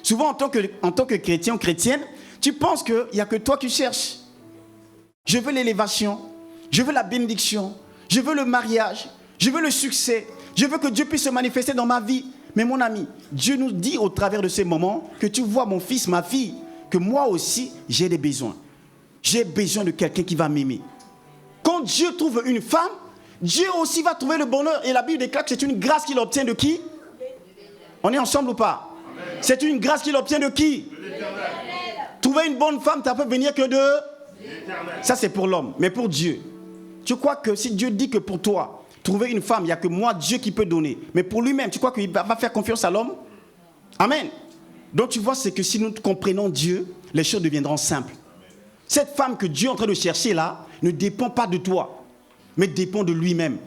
Souvent, en tant que chrétien ou chrétienne, tu penses qu'il n'y a que toi qui cherches. Je veux l'élévation, je veux la bénédiction, je veux le mariage, je veux le succès, je veux que Dieu puisse se manifester dans ma vie. Mais mon ami, Dieu nous dit au travers de ces moments que tu vois mon fils, ma fille, que moi aussi, j'ai des besoins. J'ai besoin de quelqu'un qui va m'aimer. Quand Dieu trouve une femme, Dieu aussi va trouver le bonheur. Et la Bible déclare que c'est une grâce qu'il obtient de qui? On est ensemble ou pas? Amen. C'est une grâce qu'il obtient de qui? De l'Éternel. Trouver une bonne femme, ça peut venir que de l'Éternel. Ça c'est pour l'homme, mais pour Dieu. Tu crois que si Dieu dit que pour toi, trouver une femme, il n'y a que moi, Dieu, qui peut donner. Mais pour lui-même, tu crois qu'il va faire confiance à l'homme? Amen. Donc tu vois, c'est que si nous comprenons Dieu, les choses deviendront simples. Cette femme que Dieu est en train de chercher là, ne dépend pas de toi, mais dépend de lui-même.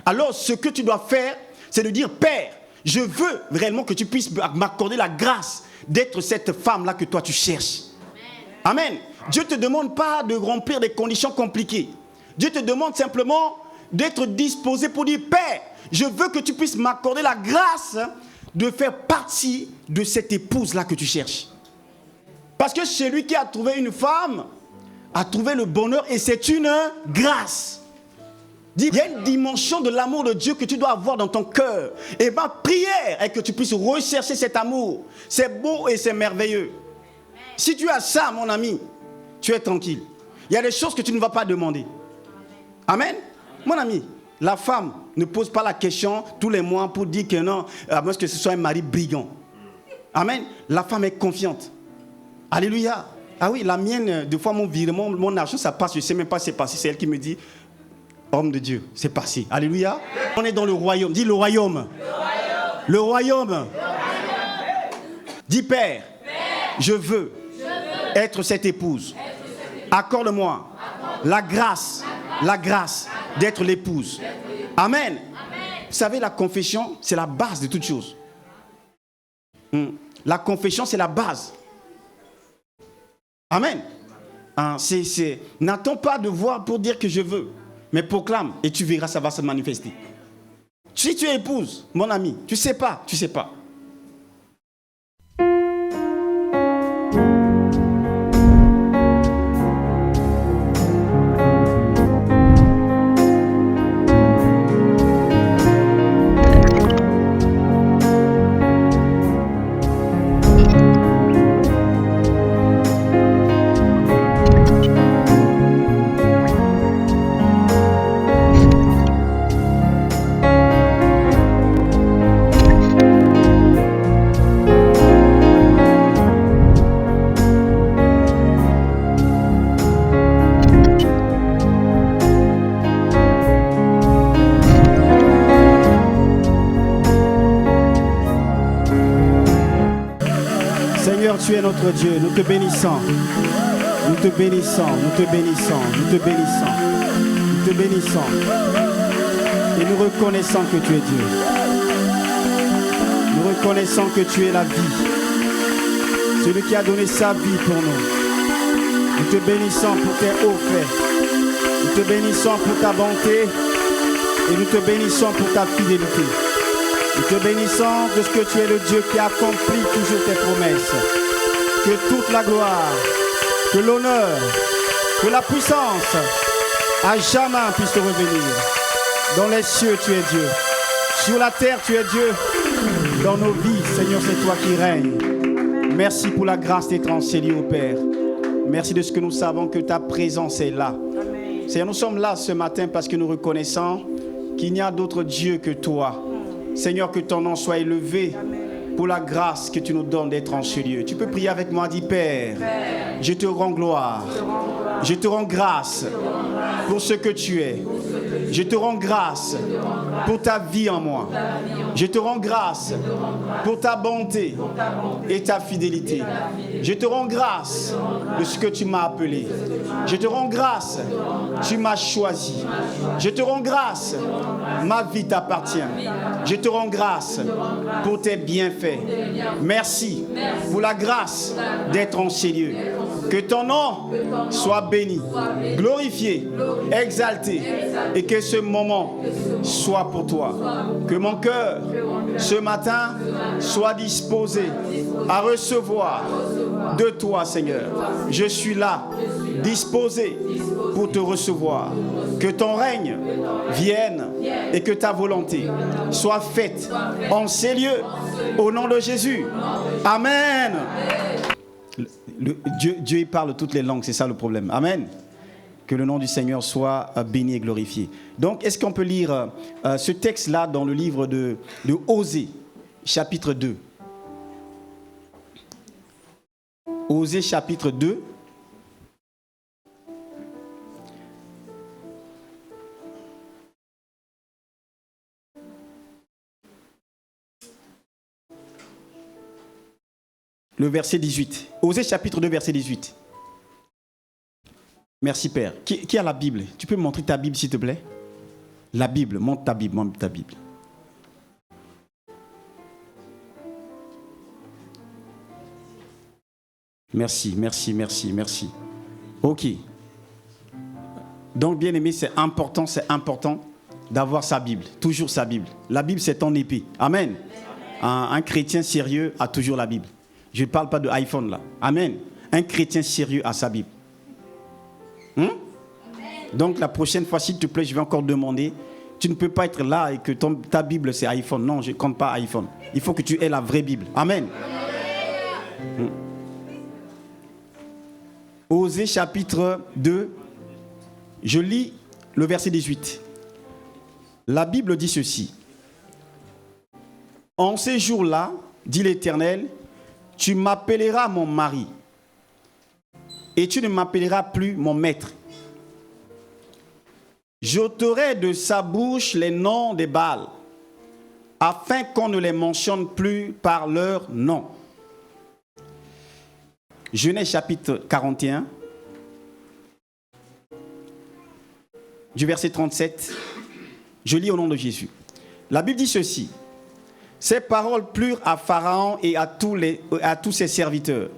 Alors ce que tu dois faire, c'est de dire, Père, je veux réellement que tu puisses m'accorder la grâce d'être cette femme-là que toi tu cherches. Amen. Amen. Dieu ne te demande pas de remplir des conditions compliquées. Dieu te demande simplement d'être disposé pour dire, Père, je veux que tu puisses m'accorder la grâce de faire partie de cette épouse-là que tu cherches. Parce que celui qui a trouvé une femme a trouvé le bonheur et c'est une grâce. Il y a une dimension de l'amour de Dieu que tu dois avoir dans ton cœur. Et ma prière est que tu puisses rechercher cet amour. C'est beau et c'est merveilleux. Si tu as ça, mon ami, tu es tranquille. Il y a des choses que tu ne vas pas demander. Amen. Mon ami, la femme ne pose pas la question tous les mois pour dire que non, à moins que ce soit un mari brigand. Amen. La femme est confiante. Alléluia. Ah oui, la mienne, des fois mon virement, mon argent, ça passe. Je ne sais même pas si c'est passé. C'est elle qui me dit, homme de Dieu, c'est passé. Alléluia. On est dans le royaume. Dis le royaume. Le royaume. Le royaume. Dis Père, je veux être cette épouse. Accorde-moi la grâce d'être l'épouse. Amen. Vous savez, la confession, c'est la base de toute chose. La confession, c'est la base. Amen. N'attends pas de voir pour dire que je veux, mais proclame et tu verras, ça va se manifester. Si tu es épouse, mon ami, tu sais pas. Tu es notre Dieu, nous te bénissons, nous te bénissons, nous te bénissons, nous te bénissons, nous te bénissons et nous reconnaissons que tu es Dieu. Nous reconnaissons que tu es la vie, celui qui a donné sa vie pour nous. Nous te bénissons pour tes hauts faits, nous te bénissons pour ta bonté et nous te bénissons pour ta fidélité. Nous te bénissons de ce que tu es le Dieu qui accomplit toujours tes promesses. Que toute la gloire, que l'honneur, que la puissance, à jamais puisse te revenir. Dans les cieux, tu es Dieu. Sur la terre, tu es Dieu. Dans nos vies, Seigneur, c'est toi qui règnes. Merci pour la grâce d'être enseigné au Père. Merci de ce que nous savons que ta présence est là. Seigneur, nous sommes là ce matin parce que nous reconnaissons qu'il n'y a d'autre Dieu que toi. Seigneur, que ton nom soit élevé. Pour la grâce que tu nous donnes d'être en ce lieu. Tu peux prier avec moi, dis Père, je te rends gloire, je te rends grâce pour ce que tu es. Je te rends grâce pour ta vie en moi. Je te rends grâce pour ta bonté et ta fidélité. Je te rends grâce de ce que tu m'as appelé. Je te rends grâce, tu m'as choisi. Je te rends grâce, ma vie t'appartient. Je te rends grâce pour tes bienfaits. Merci pour la grâce d'être en ces lieux. Que ton nom soit béni, glorifié, exalté, et que ce moment soit pour toi. Que mon cœur, ce matin, soit disposé à recevoir de toi, Seigneur. Je suis là, disposé pour te recevoir. Que ton règne vienne et que ta volonté soit faite en ces lieux, au nom de Jésus. Amen. Dieu il parle toutes les langues, c'est ça le problème. Amen. Que le nom du Seigneur soit béni et glorifié. Donc, est-ce qu'on peut lire ce texte-là dans le livre de Osée, chapitre 2. Osée, chapitre 2. Le verset 18. Osée chapitre 2, verset 18. Merci Père. Qui a la Bible? Tu peux me montrer ta Bible s'il te plaît? La Bible, montre ta Bible, montre ta Bible. Merci, merci, merci, merci. Ok. Donc bien aimé, c'est important d'avoir sa Bible, toujours sa Bible. La Bible c'est ton épée. Amen. Un chrétien sérieux a toujours la Bible. Je ne parle pas de iPhone là. Amen. Un chrétien sérieux a sa Bible. Donc la prochaine fois, s'il te plaît, je vais encore demander. Tu ne peux pas être là et que ta Bible c'est iPhone. Non, je ne compte pas iPhone. Il faut que tu aies la vraie Bible. Amen. Osée chapitre 2. Je lis le verset 18. La Bible dit ceci. En ces jours-là, dit l'Éternel, tu m'appelleras mon mari et tu ne m'appelleras plus mon maître. J'ôterai de sa bouche les noms des Baals, afin qu'on ne les mentionne plus par leur nom. Genèse chapitre 41, du verset 37, je lis au nom de Jésus. La Bible dit ceci. Ces paroles plurent à Pharaon et à tous ses serviteurs.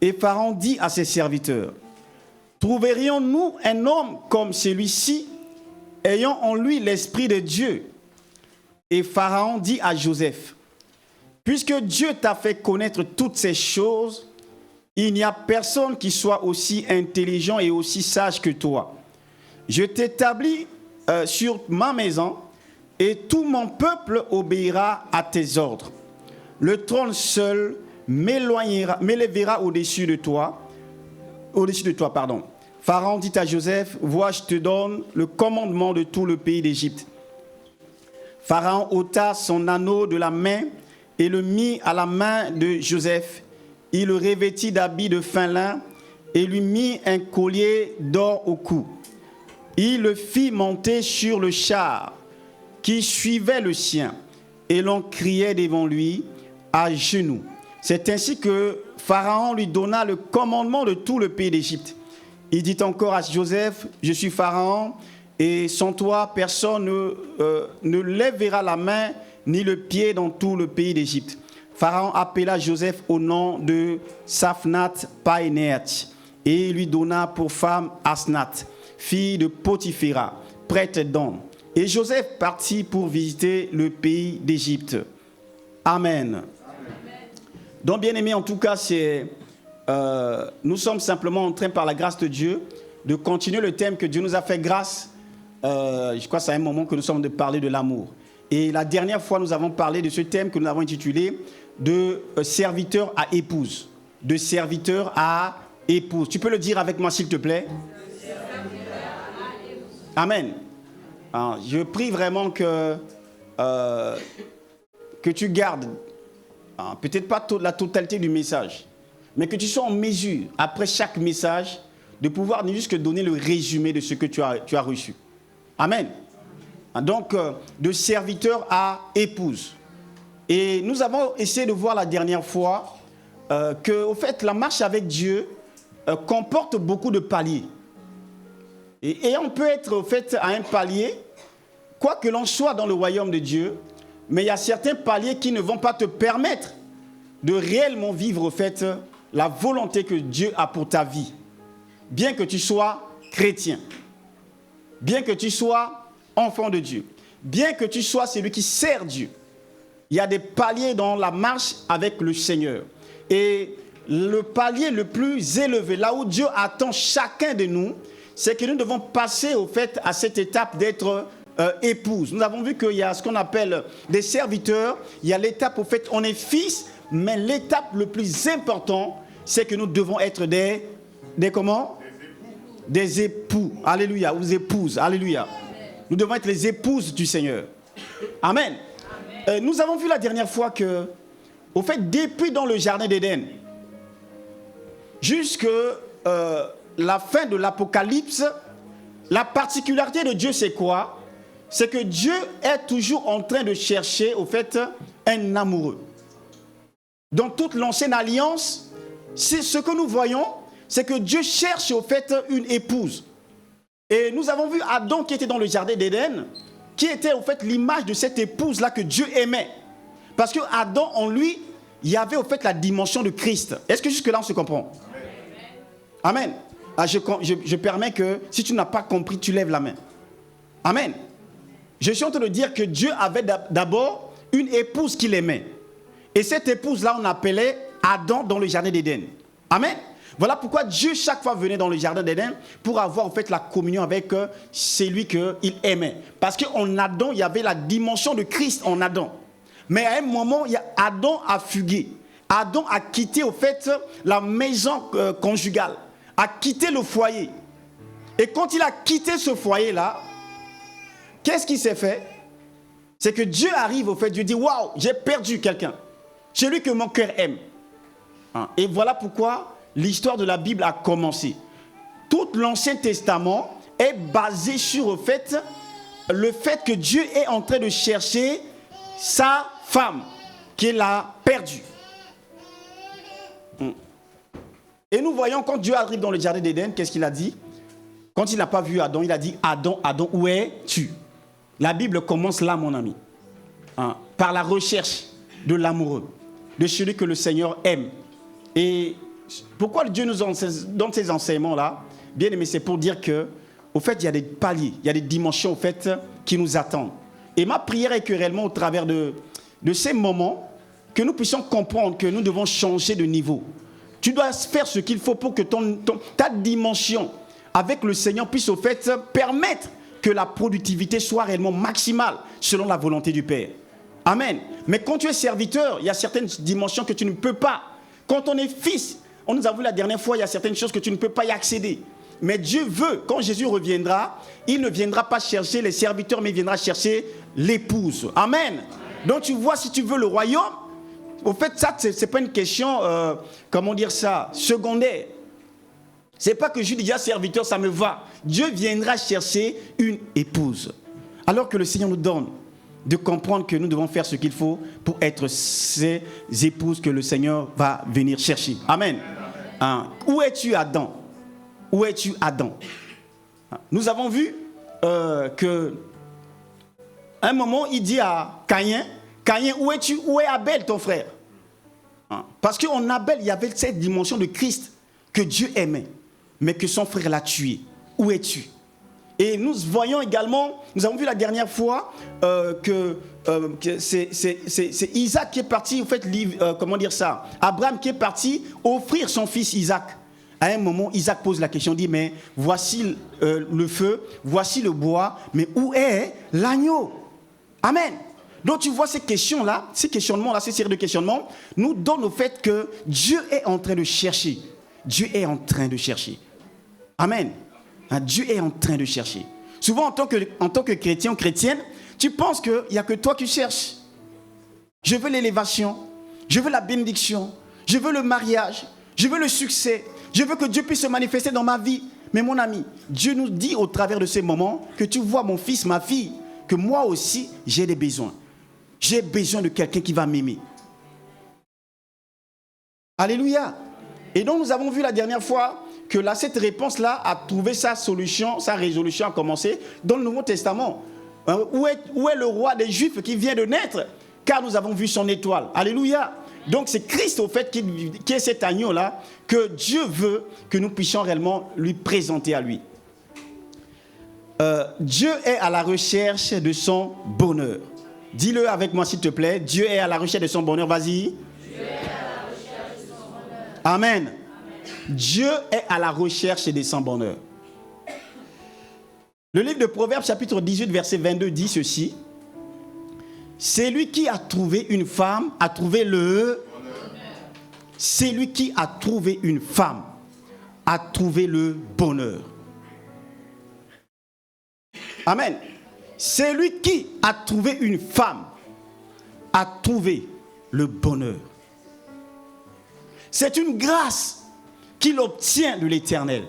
Et Pharaon dit à ses serviteurs, trouverions-nous un homme comme celui-ci, ayant en lui l'esprit de Dieu? Et Pharaon dit à Joseph, puisque Dieu t'a fait connaître toutes ces choses, il n'y a personne qui soit aussi intelligent et aussi sage que toi. Je t'établis sur ma maison, et tout mon peuple obéira à tes ordres. Le trône seul m'élèvera au-dessus de toi. Pharaon dit à Joseph, vois, je te donne le commandement de tout le pays d'Égypte. Pharaon ôta son anneau de la main et le mit à la main de Joseph. Il le revêtit d'habits de fin lin et lui mit un collier d'or au cou. Il le fit monter sur le char qui suivait le sien, et l'on criait devant lui à genoux. C'est ainsi que Pharaon lui donna le commandement de tout le pays d'Égypte. Il dit encore à Joseph, je suis Pharaon, et sans toi, personne ne lèvera la main ni le pied dans tout le pays d'Égypte. Pharaon appela Joseph au nom de Saphnath-Paaneach, et lui donna pour femme Asnath, fille de Potiphéra, prêtre d'On. Et Joseph partit pour visiter le pays d'Égypte. Amen. Donc, bien aimé, en tout cas, nous sommes simplement en train, par la grâce de Dieu, de continuer le thème que Dieu nous a fait grâce. Je crois que c'est un moment que nous sommes de parler de l'amour. Et la dernière fois, nous avons parlé de ce thème que nous avons intitulé de serviteur à épouse. De serviteur à épouse. Tu peux le dire avec moi, s'il te plaît? Amen. Alors, je prie vraiment que tu gardes, peut-être pas la totalité du message, mais que tu sois en mesure, après chaque message, de pouvoir ne juste que donner le résumé de ce que tu as reçu. Amen. Donc, de serviteur à épouse. Et nous avons essayé de voir la dernière fois que, au fait, la marche avec Dieu comporte beaucoup de paliers. Et on peut être, au fait, à un palier, quoi que l'on soit dans le royaume de Dieu, mais il y a certains paliers qui ne vont pas te permettre de réellement vivre, au fait, la volonté que Dieu a pour ta vie, bien que tu sois chrétien, bien que tu sois enfant de Dieu, bien que tu sois celui qui sert Dieu, il y a des paliers dans la marche avec le Seigneur. Et le palier le plus élevé, là où Dieu attend chacun de nous, c'est que nous devons passer au fait à cette étape d'être épouse. Nous avons vu qu'il y a ce qu'on appelle des serviteurs, il y a l'étape au fait on est fils, mais l'étape le plus important, c'est que nous devons être des comment? Des époux. Alléluia. Ou épouses. Alléluia. Nous devons être les épouses du Seigneur. Amen. Nous avons vu la dernière fois que, au fait, depuis dans le jardin d'Éden, jusqu'à la fin de l'Apocalypse, la particularité de Dieu, c'est quoi? C'est que Dieu est toujours en train de chercher, au fait, un amoureux. Dans toute l'ancienne alliance, c'est ce que nous voyons, c'est que Dieu cherche, au fait, une épouse. Et nous avons vu Adam qui était dans le jardin d'Éden, qui était, au fait, l'image de cette épouse-là que Dieu aimait. Parce que Adam, en lui, il y avait, au fait, la dimension de Christ. Est-ce que jusque-là, on se comprend? Amen. Ah, je permets que, si tu n'as pas compris, tu lèves la main. Amen. Je suis en train de dire que Dieu avait d'abord une épouse qu'il aimait. Et cette épouse-là, on appelait Adam dans le jardin d'Éden. Amen. Voilà pourquoi Dieu, chaque fois, venait dans le jardin d'Éden pour avoir, en fait, la communion avec celui qu'il aimait. Parce qu'en Adam, il y avait la dimension de Christ en Adam. Mais à un moment, Adam a fugué. Adam a quitté, au fait, la maison conjugale, a quitté le foyer. Et quand il a quitté ce foyer-là, qu'est-ce qui s'est fait? C'est que Dieu arrive, au fait, Dieu dit, waouh, j'ai perdu quelqu'un. Celui que mon cœur aime. Et voilà pourquoi l'histoire de la Bible a commencé. Tout l'Ancien Testament est basé sur le fait que Dieu est en train de chercher sa femme qu'il a perdue. Et nous voyons quand Dieu arrive dans le jardin d'Éden, qu'est-ce qu'il a dit? Quand il n'a pas vu Adam, il a dit, Adam, Adam, où es-tu? La Bible commence là, mon ami, par la recherche de l'amoureux, de celui que le Seigneur aime. Et pourquoi Dieu nous donne ces enseignements-là? Bien aimé, c'est pour dire que, au fait, il y a des paliers, il y a des dimensions, au fait, qui nous attendent. Et ma prière est que réellement, au travers de ces moments, que nous puissions comprendre que nous devons changer de niveau. Tu dois faire ce qu'il faut pour que ta dimension avec le Seigneur puisse, au fait, permettre que la productivité soit réellement maximale selon la volonté du Père. Amen. Mais quand tu es serviteur, il y a certaines dimensions que tu ne peux pas. Quand on est fils, on nous a vu la dernière fois, il y a certaines choses que tu ne peux pas y accéder. Mais Dieu veut, quand Jésus reviendra, il ne viendra pas chercher les serviteurs, mais il viendra chercher l'épouse. Amen. Donc tu vois, si tu veux le royaume, au fait, ça, ce n'est pas une question, comment dire ça, secondaire. Ce n'est pas que je dis déjà serviteur, ça me va. Dieu viendra chercher une épouse. Alors que le Seigneur nous donne de comprendre que nous devons faire ce qu'il faut pour être ces épouses que le Seigneur va venir chercher. Amen. Où es-tu, Adam? Où es-tu, Adam? Nous avons vu que un moment, il dit à Caïn, Caïn, où es-tu? Où est Abel, ton frère? Parce qu'en Abel, il y avait cette dimension de Christ que Dieu aimait, mais que son frère l'a tué. Où es-tu? Et nous voyons également, nous avons vu la dernière fois que c'est Isaac qui est parti, en fait, comment dire ça? Abraham qui est parti offrir son fils Isaac. À un moment, Isaac pose la question, dit, mais voici le feu, voici le bois, mais où est l'agneau? Amen. Donc tu vois ces questions-là, ces questionnements-là, ces séries de questionnements, nous donnent au fait que Dieu est en train de chercher. Dieu est en train de chercher. Amen. Dieu est en train de chercher. Souvent, en tant que chrétien ou chrétienne, tu penses qu'il n'y a que toi qui cherches. Je veux l'élévation, je veux la bénédiction, je veux le mariage, je veux le succès, je veux que Dieu puisse se manifester dans ma vie. Mais mon ami, Dieu nous dit au travers de ces moments que tu vois mon fils, ma fille, que moi aussi, j'ai des besoins. J'ai besoin de quelqu'un qui va m'aimer. Alléluia. Et donc, nous avons vu la dernière fois que là, cette réponse-là a trouvé sa solution, sa résolution a commencé dans le Nouveau Testament. Où est le roi des Juifs qui vient de naître? Car nous avons vu son étoile. Alléluia. Donc c'est Christ au fait qui est cet agneau-là que Dieu veut que nous puissions réellement lui présenter à lui. Dieu est à la recherche de son bonheur. Dis-le avec moi s'il te plaît. Dieu est à la recherche de son bonheur. Vas-y. Dieu est à la recherche de son bonheur. Amen. Amen. Dieu est à la recherche de son bonheur. Le livre de Proverbes chapitre 18 verset 22 dit ceci. C'est lui qui a trouvé une femme, a trouvé le bonheur. C'est lui qui a trouvé une femme, a trouvé le bonheur. Amen. C'est lui qui a trouvé une femme, a trouvé le bonheur. C'est une grâce qu'il obtient de l'Éternel.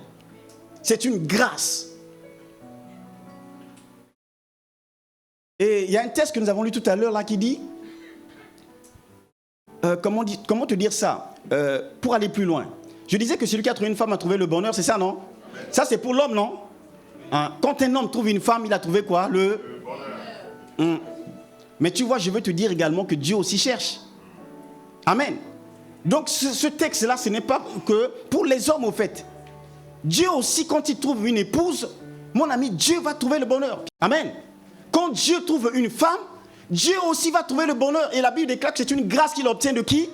C'est une grâce. Et il y a un texte que nous avons lu tout à l'heure là qui dit, comment te dire ça, pour aller plus loin. Je disais que celui qui a trouvé une femme a trouvé le bonheur, c'est ça, non? Ça, c'est pour l'homme, non? Hein? Quand un homme trouve une femme, il a trouvé quoi? Le bonheur. Mais tu vois, je veux te dire également que Dieu aussi cherche. Amen. Donc ce texte-là, ce n'est pas que pour les hommes, au fait. Dieu aussi, quand il trouve une épouse, mon ami, Dieu va trouver le bonheur. Amen. Quand Dieu trouve une femme, Dieu aussi va trouver le bonheur. Et la Bible déclare que c'est une grâce qu'il obtient de qui?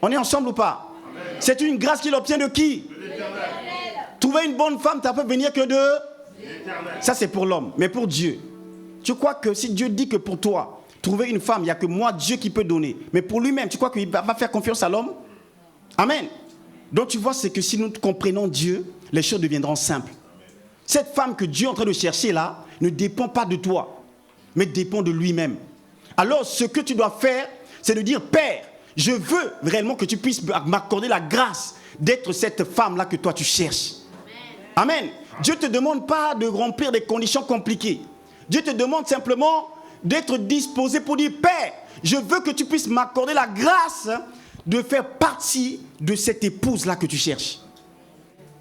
On est ensemble ou pas? Amen. C'est une grâce qu'il obtient de qui? De l'Éternel. Trouver une bonne femme, ça peut venir que de l'Éternel. Ça, c'est pour l'homme. Mais pour Dieu, tu crois que si Dieu dit que pour toi, trouver une femme, il n'y a que moi, Dieu, qui peut donner. Mais pour lui-même, tu crois qu'il va faire confiance à l'homme? Amen. Donc tu vois, c'est que si nous comprenons Dieu, les choses deviendront simples. Cette femme que Dieu est en train de chercher là, ne dépend pas de toi, mais dépend de lui-même. Alors ce que tu dois faire, c'est de dire, Père, je veux réellement que tu puisses m'accorder la grâce d'être cette femme-là que toi tu cherches. Amen. Amen. Dieu ne te demande pas de remplir des conditions compliquées. Dieu te demande simplement d'être disposé pour dire, Père, je veux que tu puisses m'accorder la grâce de faire partie de cette épouse-là que tu cherches.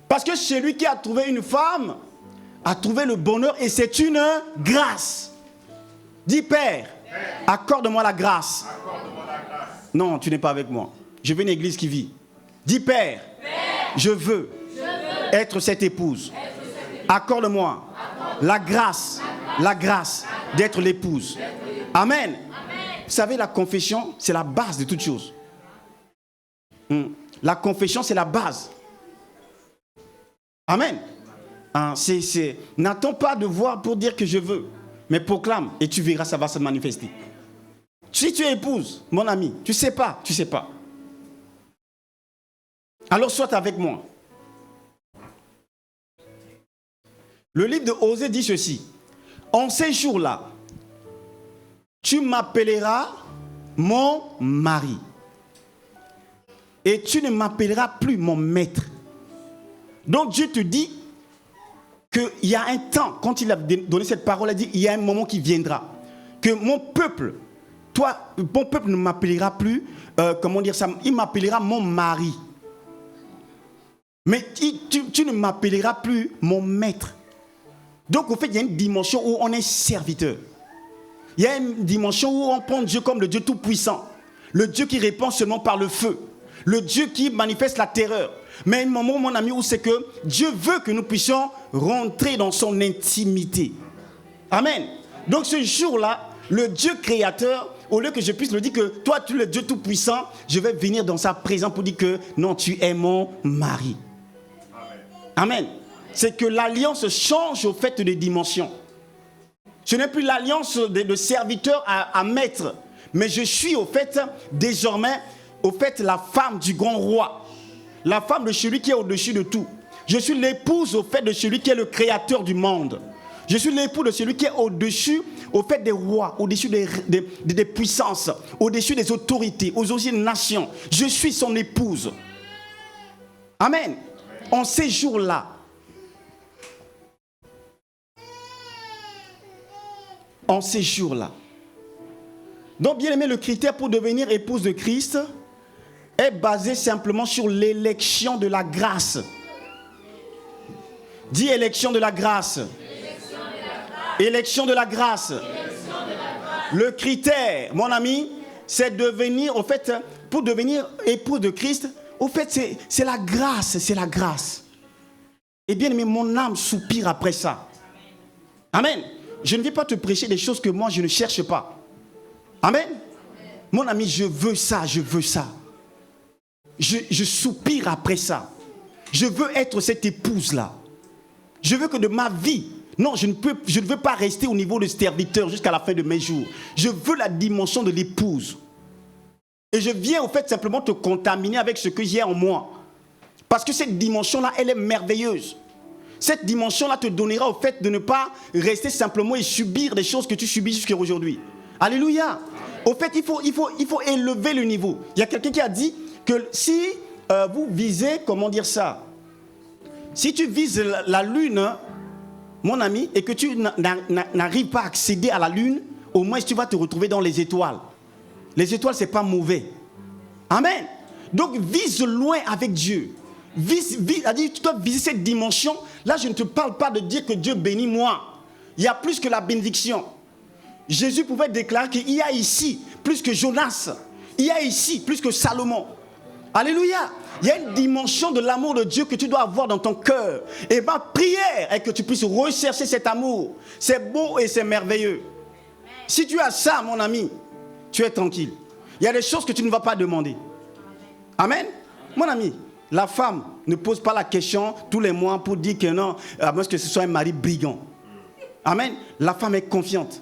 Parce que celui qui a trouvé une femme a trouvé le bonheur et c'est une grâce. Dis, Père, accorde-moi la grâce. Accorde-moi la grâce. Non, tu n'es pas avec moi. Je veux une église qui vit. Dis, Père, je veux être cette épouse. Accorde-moi la grâce d'être l'épouse. Amen. Vous savez, la confession, c'est la base de toute chose. La confession, c'est la base. Amen. N'attends pas de voir pour dire que je veux, mais proclame et tu verras, ça va se manifester. Si tu es épouse, mon ami, tu sais pas. Alors sois avec moi. Le livre de Osée dit ceci. En ces jours-là, tu m'appelleras mon mari. Et tu ne m'appelleras plus mon maître. Donc Dieu te dit qu'il y a un temps, quand il a donné cette parole, il a dit, il y a un moment qui viendra. Que mon peuple ne m'appellera plus, il m'appellera mon mari. Mais tu ne m'appelleras plus mon maître. Donc, au fait, il y a une dimension où on est serviteur. Il y a une dimension où on prend Dieu comme le Dieu tout-puissant. Le Dieu qui répond seulement par le feu. Le Dieu qui manifeste la terreur. Mais un moment, mon ami, où c'est que Dieu veut que nous puissions rentrer dans son intimité. Amen. Donc, ce jour-là, le Dieu créateur, au lieu que je puisse le dire que toi, tu es le Dieu tout-puissant, je vais venir dans sa présence pour dire que non, tu es mon mari. Amen. C'est que l'alliance change au fait des dimensions. Ce n'est plus l'alliance de serviteur à maître, mais je suis au fait désormais la femme du grand roi, la femme de celui qui est au-dessus de tout. Je suis l'épouse au fait de celui qui est le créateur du monde. Je suis l'époux de celui qui est au-dessus au fait des rois, au-dessus des puissances, au-dessus des autorités, au-dessus des nations. Je suis son épouse. Amen. En ces jours-là, donc, bien aimé, le critère pour devenir épouse de Christ est basé simplement sur l'élection de la grâce. Dis élection de la grâce. Élection de la grâce. Le critère, mon ami, c'est devenir, au fait, pour devenir époux de Christ, au fait, c'est la grâce, c'est la grâce. Et bien aimé, mon âme soupire après ça. Amen. Je ne vais pas te prêcher des choses que moi je ne cherche pas. Amen. Mon ami, je veux ça, je veux ça. Je soupire après ça. Je veux être cette épouse-là. Je veux que de ma vie, non, je ne veux pas rester au niveau de serviteur jusqu'à la fin de mes jours. Je veux la dimension de l'épouse. Et je viens au fait simplement te contaminer avec ce que j'ai en moi. Parce que cette dimension-là, elle est merveilleuse. Cette dimension-là te donnera au fait de ne pas rester simplement et subir des choses que tu subis jusqu'à aujourd'hui. Alléluia. Au fait, il faut élever le niveau. Il y a quelqu'un qui a dit que si vous visez, comment dire ça? Si tu vises la lune, mon ami, et que tu n'arrives pas à accéder à la lune, au moins tu vas te retrouver dans les étoiles. Les étoiles, ce n'est pas mauvais. Amen. Donc, vise loin avec Dieu. Tu dois viser cette dimension. Là, je ne te parle pas de dire que Dieu bénit moi. Il y a plus que la bénédiction. Jésus pouvait déclarer qu'il y a ici plus que Jonas. Il y a ici plus que Salomon. Alléluia. Il y a une dimension de l'amour de Dieu que tu dois avoir dans ton cœur. Et ma prière est que tu puisses rechercher cet amour. C'est beau et c'est merveilleux. Si tu as ça, mon ami, tu es tranquille. Il y a des choses que tu ne vas pas demander. Amen. Mon ami, la femme ne pose pas la question tous les mois pour dire que non, à moins que ce soit un mari brigand. Amen. La femme est confiante.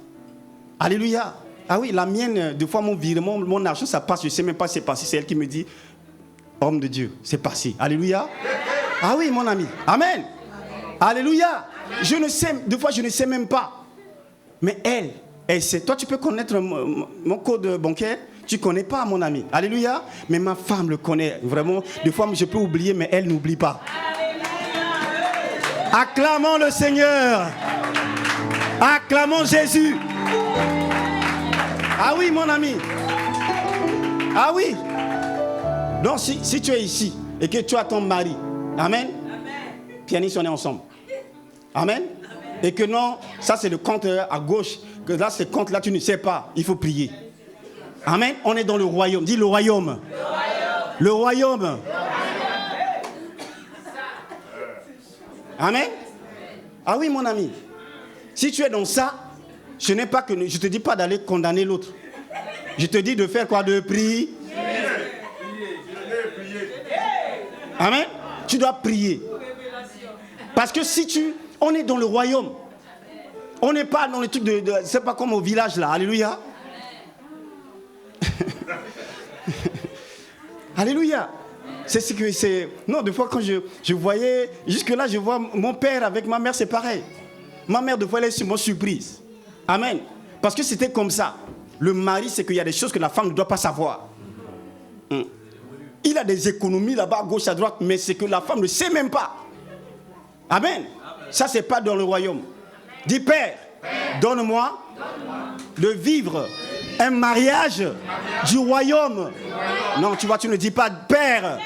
Alléluia. Ah oui, la mienne, des fois mon virement, mon argent, ça passe. Je ne sais même pas si c'est passé. C'est elle qui me dit, homme de Dieu, c'est passé. Alléluia. Ah oui, mon ami. Amen. Alléluia. Je ne sais, des fois je ne sais même pas. Mais elle sait. Toi, tu peux connaître mon code bancaire. Tu ne connais pas, mon ami. Alléluia. Mais ma femme le connaît. Vraiment, des fois, je peux oublier, mais elle n'oublie pas. Acclamons le Seigneur. Acclamons Jésus. Ah oui, mon ami. Ah oui. Donc, si tu es ici et que tu as ton mari, amen. Pianiste, on est ensemble. Amen. Et que non, ça c'est le compte à gauche. Que là, ce compte-là, tu ne sais pas. Il faut prier. Amen. On est dans le royaume. Dis le royaume. Le royaume. Le royaume. Amen. Ah oui, mon ami. Si tu es dans ça, je ne te dis pas d'aller condamner l'autre. Je te dis de faire quoi? De prier. Amen. Tu dois prier. Parce que on est dans le royaume. On n'est pas dans les trucs c'est pas comme au village là. Alléluia. Alléluia. C'est ce que c'est. Non, des fois quand je voyais, jusque là je vois mon père avec ma mère, c'est pareil. Ma mère, des fois, elle est sûrement surprise. Amen. Parce que c'était comme ça. Le mari, c'est qu'il y a des choses que la femme ne doit pas savoir. Il a des économies là-bas, à gauche, à droite, mais c'est que la femme ne sait même pas. Amen. Ça, c'est pas dans le royaume. Dis, Père, donne-moi de vivre un mariage du royaume. Non, tu vois, tu ne dis pas, Père,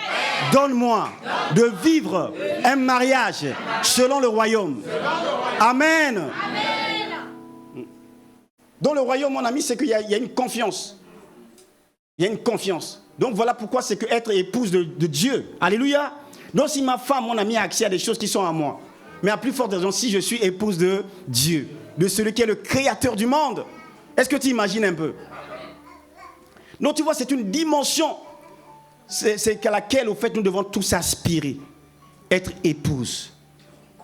donne-moi de vivre un mariage selon le royaume. Amen. Dans le royaume, mon ami, c'est qu'il y a une confiance. Il y a une confiance. Donc voilà pourquoi c'est que être épouse de Dieu. Alléluia. Donc si ma femme, mon ami, a accès à des choses qui sont à moi, mais à plus forte raison, si je suis épouse de Dieu, de celui qui est le créateur du monde. Est-ce que tu imagines un peu? Donc tu vois, c'est une dimension, c'est à laquelle, au fait, nous devons tous aspirer. Être épouse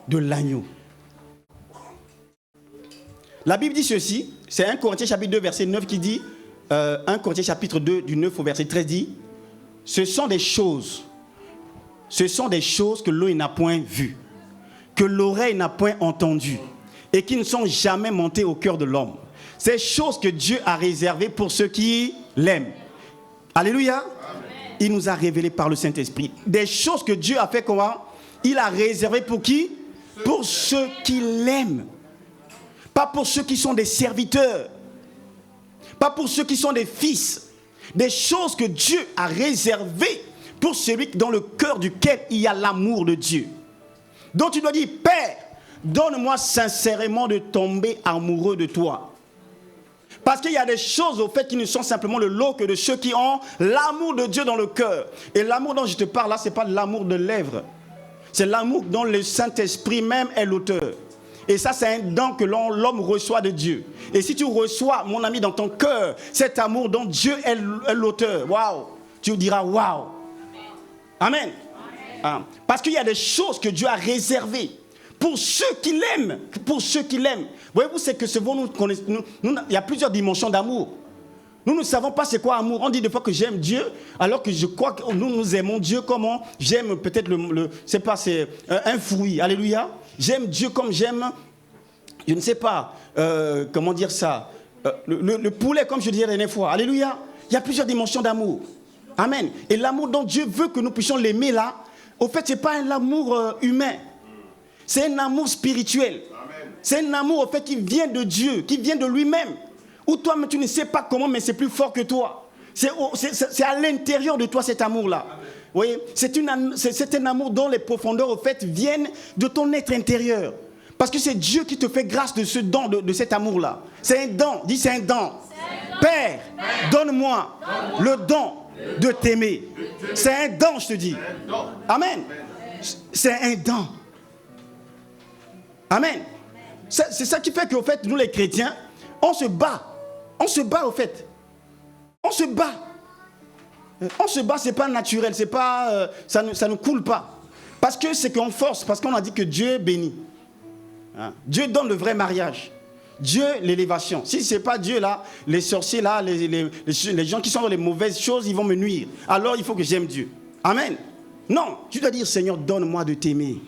de l'agneau. La Bible dit ceci, c'est 1 Corinthiens chapitre 2, verset 9 qui dit, 1 Corinthiens chapitre 2, du 9 au verset 13 dit, ce sont des choses que l'œil n'a point vues, que l'oreille n'a point entendues, et qui ne sont jamais montées au cœur de l'homme. Ces choses que Dieu a réservées pour ceux qui l'aiment. Alléluia. Amen. Il nous a révélé par le Saint-Esprit. Des choses que Dieu a fait comment? Il a réservé pour qui? Pour ceux qui l'aiment. Pas pour ceux qui sont des serviteurs. Pas pour ceux qui sont des fils. Des choses que Dieu a réservées pour celui dans le cœur duquel il y a l'amour de Dieu. Donc tu dois dire, Père, donne-moi sincèrement de tomber amoureux de toi. Parce qu'il y a des choses au fait qui ne sont simplement le lot que de ceux qui ont l'amour de Dieu dans le cœur. Et l'amour dont je te parle là, ce n'est pas l'amour de lèvres. C'est l'amour dont le Saint-Esprit même est l'auteur. Et ça, c'est un don que l'homme reçoit de Dieu. Et si tu reçois, mon ami, dans ton cœur, cet amour dont Dieu est l'auteur, waouh, tu diras waouh. Amen. Amen. Parce qu'il y a des choses que Dieu a réservées pour ceux qui l'aiment. Pour ceux qui l'aiment. Voyez-vous, c'est que ce nous connaissons. Il y a plusieurs dimensions d'amour. Nous ne savons pas c'est quoi amour. On dit des fois que j'aime Dieu, alors que je crois que nous aimons Dieu comme j'aime peut-être c'est pas, c'est un fruit. Alléluia. J'aime Dieu comme j'aime, je ne sais pas, comment dire ça, le poulet comme je disais la dernière fois. Alléluia. Il y a plusieurs dimensions d'amour. Amen. Et l'amour dont Dieu veut que nous puissions l'aimer là, au fait, ce n'est pas un amour humain. C'est un amour spirituel. Amen. C'est un amour, au fait, qui vient de Dieu, qui vient de lui-même. Ou toi, mais tu ne sais pas comment, mais c'est plus fort que toi. C'est à l'intérieur de toi, cet amour-là. Vous voyez, c'est un amour dont les profondeurs, au fait, viennent de ton être intérieur. Parce que c'est Dieu qui te fait grâce de ce don, de cet amour-là. C'est un don. Dis, c'est un don. Père, donne-moi le don de t'aimer. C'est un don, je te dis. Amen. C'est un don. Amen. C'est ça qui fait qu'au fait, nous les chrétiens, on se bat. On se bat au fait. On se bat. On se bat, c'est pas naturel, c'est pas, ça ne coule pas. Parce que c'est qu'on force, parce qu'on a dit que Dieu bénit. Hein? Dieu donne le vrai mariage. Dieu, l'élévation. Si ce n'est pas Dieu là, les sorciers là, les gens qui sont dans les mauvaises choses, ils vont me nuire. Alors il faut que j'aime Dieu. Amen. Non, tu dois dire, Seigneur, donne-moi de t'aimer.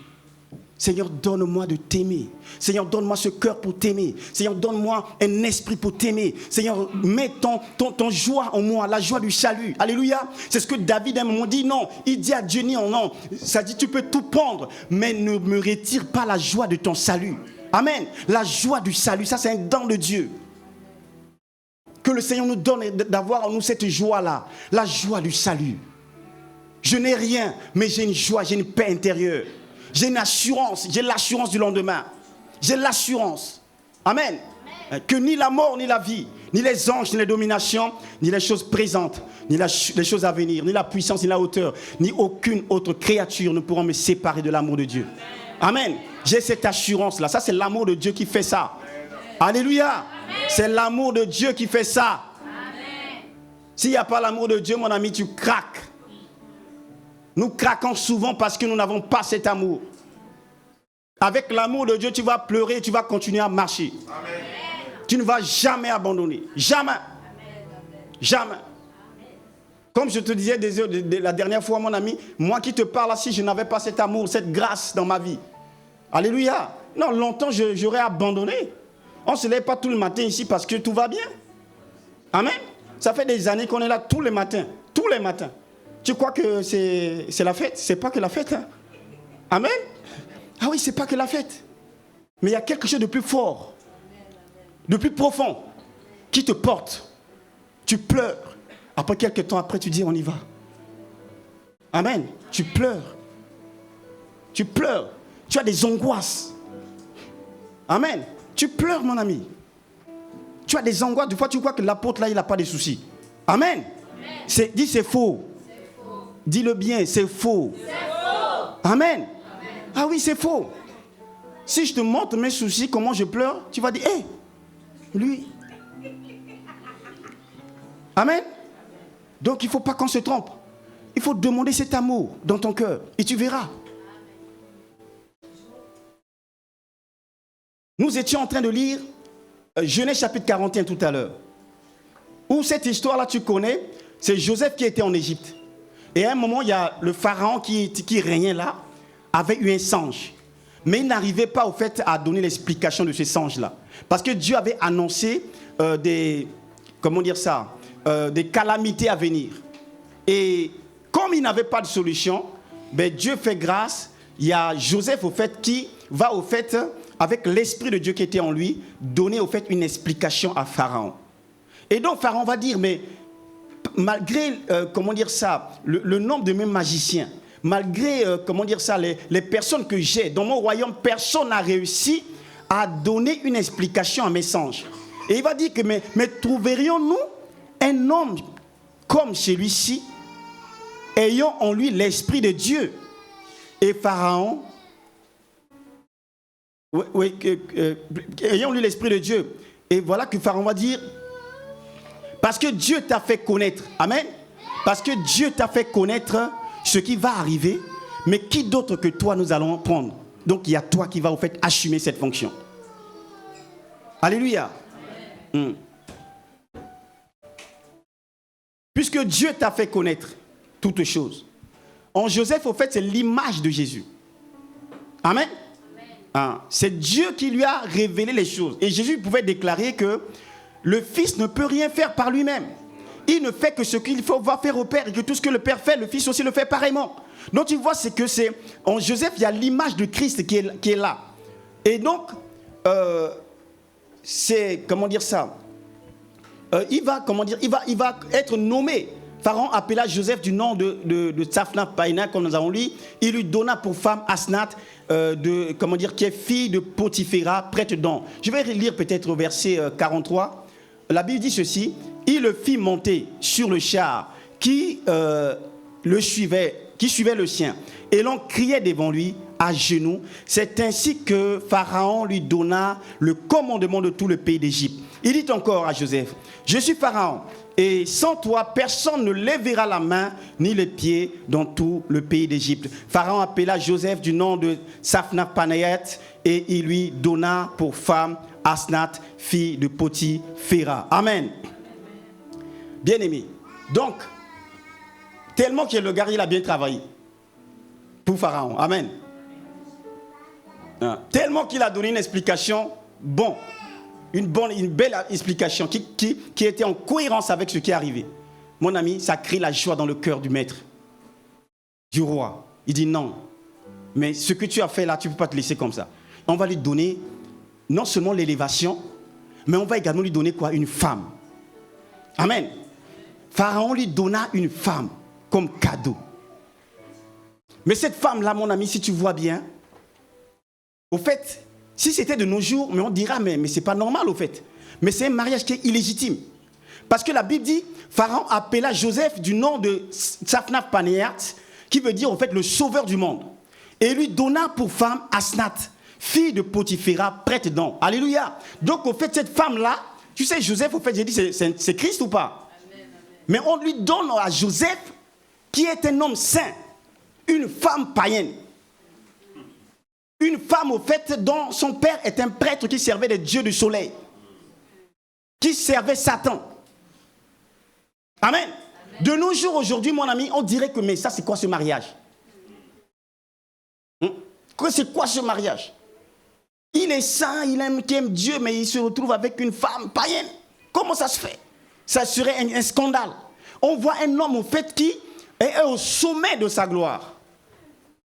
Seigneur, donne-moi de t'aimer. Seigneur, donne-moi ce cœur pour t'aimer. Seigneur, donne-moi un esprit pour t'aimer. Seigneur, mets ton joie en moi, la joie du salut. Alléluia. C'est ce que David à un moment dit. Non, il dit à Dieu, non. Ça dit, tu peux tout prendre, mais ne me retire pas la joie de ton salut. Amen. La joie du salut, ça c'est un don de Dieu. Que le Seigneur nous donne d'avoir en nous cette joie-là. La joie du salut. Je n'ai rien, mais j'ai une joie, j'ai une paix intérieure. J'ai une assurance, j'ai l'assurance du lendemain. J'ai l'assurance. Amen. Que ni la mort, ni la vie, ni les anges, ni les dominations, ni les choses présentes, ni les choses à venir, ni la puissance, ni la hauteur, ni aucune autre créature ne pourront me séparer de l'amour de Dieu. Amen. J'ai cette assurance-là. Ça, c'est l'amour de Dieu qui fait ça. Alléluia. C'est l'amour de Dieu qui fait ça. S'il n'y a pas l'amour de Dieu, mon ami, tu craques. Nous craquons souvent parce que nous n'avons pas cet amour. Avec l'amour de Dieu, tu vas pleurer et tu vas continuer à marcher. Amen. Tu ne vas jamais abandonner. Jamais. Amen. Jamais. Comme je te disais la dernière fois, mon ami, moi qui te parle, si je n'avais pas cet amour, cette grâce dans ma vie. Alléluia. Non, longtemps, j'aurais abandonné. On ne se lève pas tout le matin ici parce que tout va bien. Amen. Ça fait des années qu'on est là tous les matins. Tous les matins. Tu crois que c'est la fête? C'est pas que la fête. Hein? Amen. Ah oui, c'est pas que la fête. Mais il y a quelque chose de plus fort, de plus profond, qui te porte. Tu pleures. Après quelques temps, après, tu dis, on y va. Amen. Tu pleures. Tu pleures. Tu as des angoisses. Amen. Tu pleures, mon ami. Tu as des angoisses. Des fois, tu crois que l'apôtre, là, il n'a pas de soucis. Amen. Dis, c'est faux. Dis-le bien, c'est faux. C'est faux. Amen. Ah oui, c'est faux. Si je te montre mes soucis, comment je pleure, tu vas dire, hé, lui. Amen. Donc, il ne faut pas qu'on se trompe. Il faut demander cet amour dans ton cœur et tu verras. Nous étions en train de lire Genèse chapitre 41 tout à l'heure. Où cette histoire-là, tu connais, c'est Joseph qui était en Égypte. Et à un moment, il y a le pharaon qui régnait là, avait eu un singe. Mais il n'arrivait pas au fait à donner l'explication de ce singe-là. Parce que Dieu avait annoncé des calamités à venir. Et comme il n'avait pas de solution, ben Dieu fait grâce. Il y a Joseph au fait qui va au fait, avec l'esprit de Dieu qui était en lui, donner au fait une explication à Pharaon. Et donc Pharaon va dire, mais malgré, le nombre de mes magiciens, malgré, les personnes que j'ai dans mon royaume, personne n'a réussi à donner une explication à mes singes. Et il va dire que, mais trouverions-nous un homme comme celui-ci, ayant en lui l'esprit de Dieu? Et Pharaon, ayant lui l'esprit de Dieu. Et voilà que Pharaon va dire, parce que Dieu t'a fait connaître, amen, parce que Dieu t'a fait connaître ce qui va arriver, mais qui d'autre que toi nous allons prendre? Donc il y a toi qui va au fait assumer cette fonction. Alléluia. Puisque Dieu t'a fait connaître toutes choses. En Joseph, au fait, c'est l'image de Jésus. Amen. C'est Dieu qui lui a révélé les choses. Et Jésus pouvait déclarer que le Fils ne peut rien faire par lui-même. Il ne fait que ce qu'il va faire au Père, et que tout ce que le Père fait, le Fils aussi le fait pareillement. Donc tu vois, c'est que c'est en Joseph, il y a l'image de Christ qui est là. Et donc, c'est, comment dire ça, il va être nommé. Pharaon appela Joseph du nom de Tsafnath-Panéah, comme nous avons lu. Il lui donna pour femme Asnath, qui est fille de Potiphéra, prêtre d'On. Je vais lire peut-être au verset 43. La Bible dit ceci: il le fit monter sur le char qui suivait le sien, et l'on criait devant lui à genoux. C'est ainsi que Pharaon lui donna le commandement de tout le pays d'Égypte. Il dit encore à Joseph: je suis Pharaon, et sans toi, personne ne lèvera la main ni les pieds dans tout le pays d'Égypte. Pharaon appela Joseph du nom de Tsafnath-Panéah, et il lui donna pour femme Asnath, fille de Potiphéra. Amen. Bien-aimé. Donc, tellement que le gars, il a bien travaillé pour Pharaon. Amen. Tellement qu'il a donné une explication, une belle explication qui était en cohérence avec ce qui est arrivé. Mon ami, ça crée la joie dans le cœur du maître, du roi. Il dit non, mais ce que tu as fait là, tu ne peux pas te laisser comme ça. On va lui donner non seulement l'élévation, mais on va également lui donner quoi? Une femme. Amen. Pharaon lui donna une femme comme cadeau. Mais cette femme-là, mon ami, si tu vois bien, au fait, si c'était de nos jours, mais on dira, mais c'est pas normal au fait. Mais c'est un mariage qui est illégitime. Parce que la Bible dit, Pharaon appela Joseph du nom de Tsafnath-Panéah, qui veut dire au fait le sauveur du monde. Et lui donna pour femme Asnath, fille de Potiphéra, prêtre d'On. Alléluia. Donc au fait, cette femme-là, tu sais, Joseph, au fait, j'ai dit, c'est Christ ou pas? Amen. Mais on lui donne à Joseph, qui est un homme saint, une femme païenne. Une femme, au fait, dont son père est un prêtre qui servait les dieux du soleil, qui servait Satan. Amen. Amen. De nos jours, aujourd'hui, mon ami, on dirait que, mais ça, c'est quoi ce mariage? C'est quoi ce mariage? Il est saint, il aime Dieu, mais il se retrouve avec une femme païenne. Comment ça se fait? Ça serait un scandale. On voit un homme, au fait, qui est au sommet de sa gloire,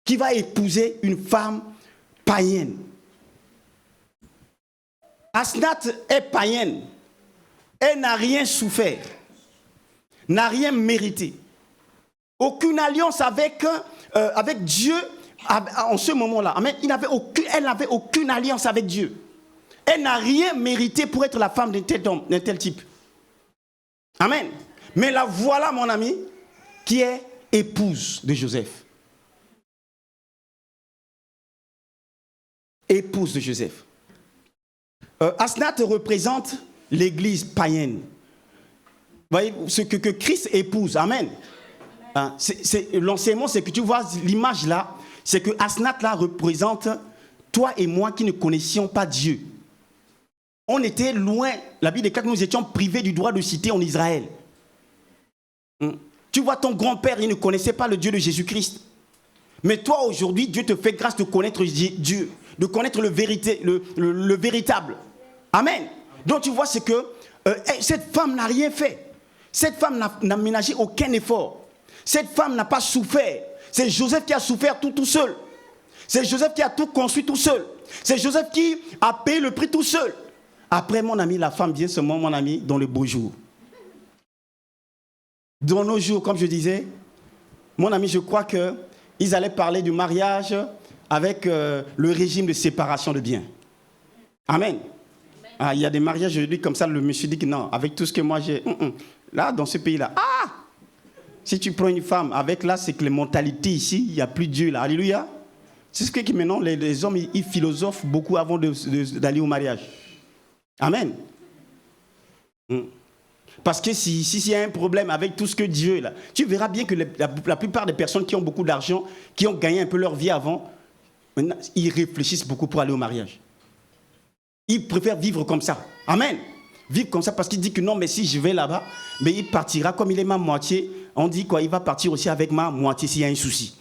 qui va épouser une femme païenne. Asnath est païenne. Elle n'a rien souffert, n'a rien mérité. Aucune alliance avec Dieu en ce moment-là. Elle n'avait aucune alliance avec Dieu. Elle n'a rien mérité pour être la femme d'un tel type. Amen. Mais la voilà, mon ami, qui est épouse de Joseph. Épouse de Joseph. Asnath représente l'église païenne. Vous voyez, ce que Christ épouse. Amen. L'enseignement, c'est que tu vois l'image là, c'est que Asnath là représente toi et moi qui ne connaissions pas Dieu. On était loin. La Bible déclare que nous étions privés du droit de cité en Israël. Tu vois, ton grand-père, il ne connaissait pas le Dieu de Jésus-Christ. Mais toi, aujourd'hui, Dieu te fait grâce de connaître Dieu, de connaître le véritable. Amen. Donc tu vois, c'est que cette femme n'a rien fait. Cette femme n'a ménagé aucun effort. Cette femme n'a pas souffert. C'est Joseph qui a souffert tout seul. C'est Joseph qui a tout construit tout seul. C'est Joseph qui a payé le prix tout seul. Après, mon ami, la femme vient seulement, mon ami, dans le beau jour. Dans nos jours, comme je disais, mon ami, je crois qu'ils allaient parler du mariage avec le régime de séparation de biens. Amen. Ah, il y a des mariages aujourd'hui comme ça, le monsieur dit que non, avec tout ce que moi j'ai. Là, dans ce pays-là, si tu prends une femme, avec là, c'est que les mentalités ici, il n'y a plus de Dieu là. Alléluia. C'est ce que maintenant, les hommes, ils philosophent beaucoup avant d'aller au mariage. Amen. Parce que s'il y a un problème avec tout ce que Dieu là, tu verras bien que la plupart des personnes qui ont beaucoup d'argent, qui ont gagné un peu leur vie avant, maintenant, ils réfléchissent beaucoup pour aller au mariage. Ils préfèrent vivre comme ça. Amen. Vivre comme ça parce qu'il dit que non, mais si je vais là-bas, mais il partira comme il est ma moitié. On dit quoi, il va partir aussi avec ma moitié s'il y a un souci.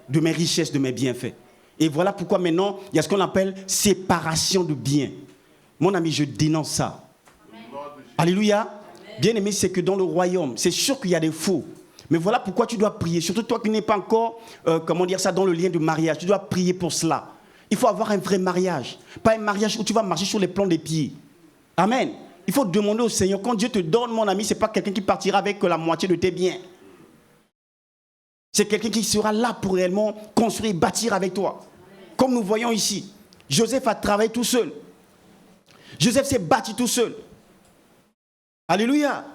De mes richesses, de mes bienfaits. Et voilà pourquoi maintenant, il y a ce qu'on appelle séparation de biens. Mon ami, je dénonce ça. Amen. Alléluia. Bien aimé, c'est que dans le royaume, c'est sûr qu'il y a des faux. Mais voilà pourquoi tu dois prier. Surtout toi qui n'es pas encore, dans le lien de mariage. Tu dois prier pour cela. Il faut avoir un vrai mariage. Pas un mariage où tu vas marcher sur les plans des pieds. Amen. Il faut demander au Seigneur. Quand Dieu te donne, mon ami, ce n'est pas quelqu'un qui partira avec la moitié de tes biens. C'est quelqu'un qui sera là pour réellement construire, bâtir avec toi. Comme nous voyons ici. Joseph a travaillé tout seul. Joseph s'est bâti tout seul. Alléluia.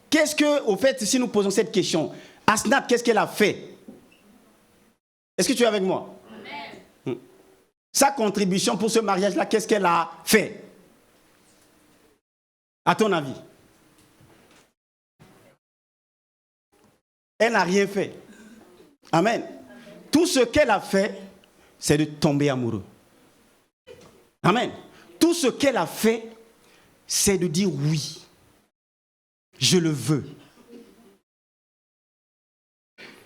Qu'est-ce que, au fait, si nous posons cette question, Asnath, qu'est-ce qu'elle a fait? Est-ce que tu es avec moi? Sa contribution pour ce mariage-là, qu'est-ce qu'elle a fait? À ton avis? Elle n'a rien fait. Amen. Tout ce qu'elle a fait, c'est de tomber amoureux. Amen. Tout ce qu'elle a fait, c'est de dire oui. Je le veux.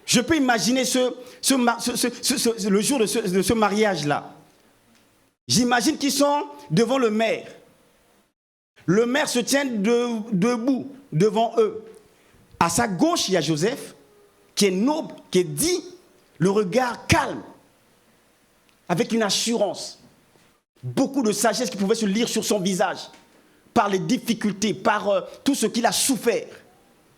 Je peux imaginer le jour de ce mariage-là. J'imagine qu'ils sont devant le maire. Le maire se tient debout devant eux. À sa gauche, il y a Joseph, qui est noble, qui est dit, le regard calme, avec une assurance. Beaucoup de sagesse qui pouvait se lire sur son visage, par les difficultés, par tout ce qu'il a souffert.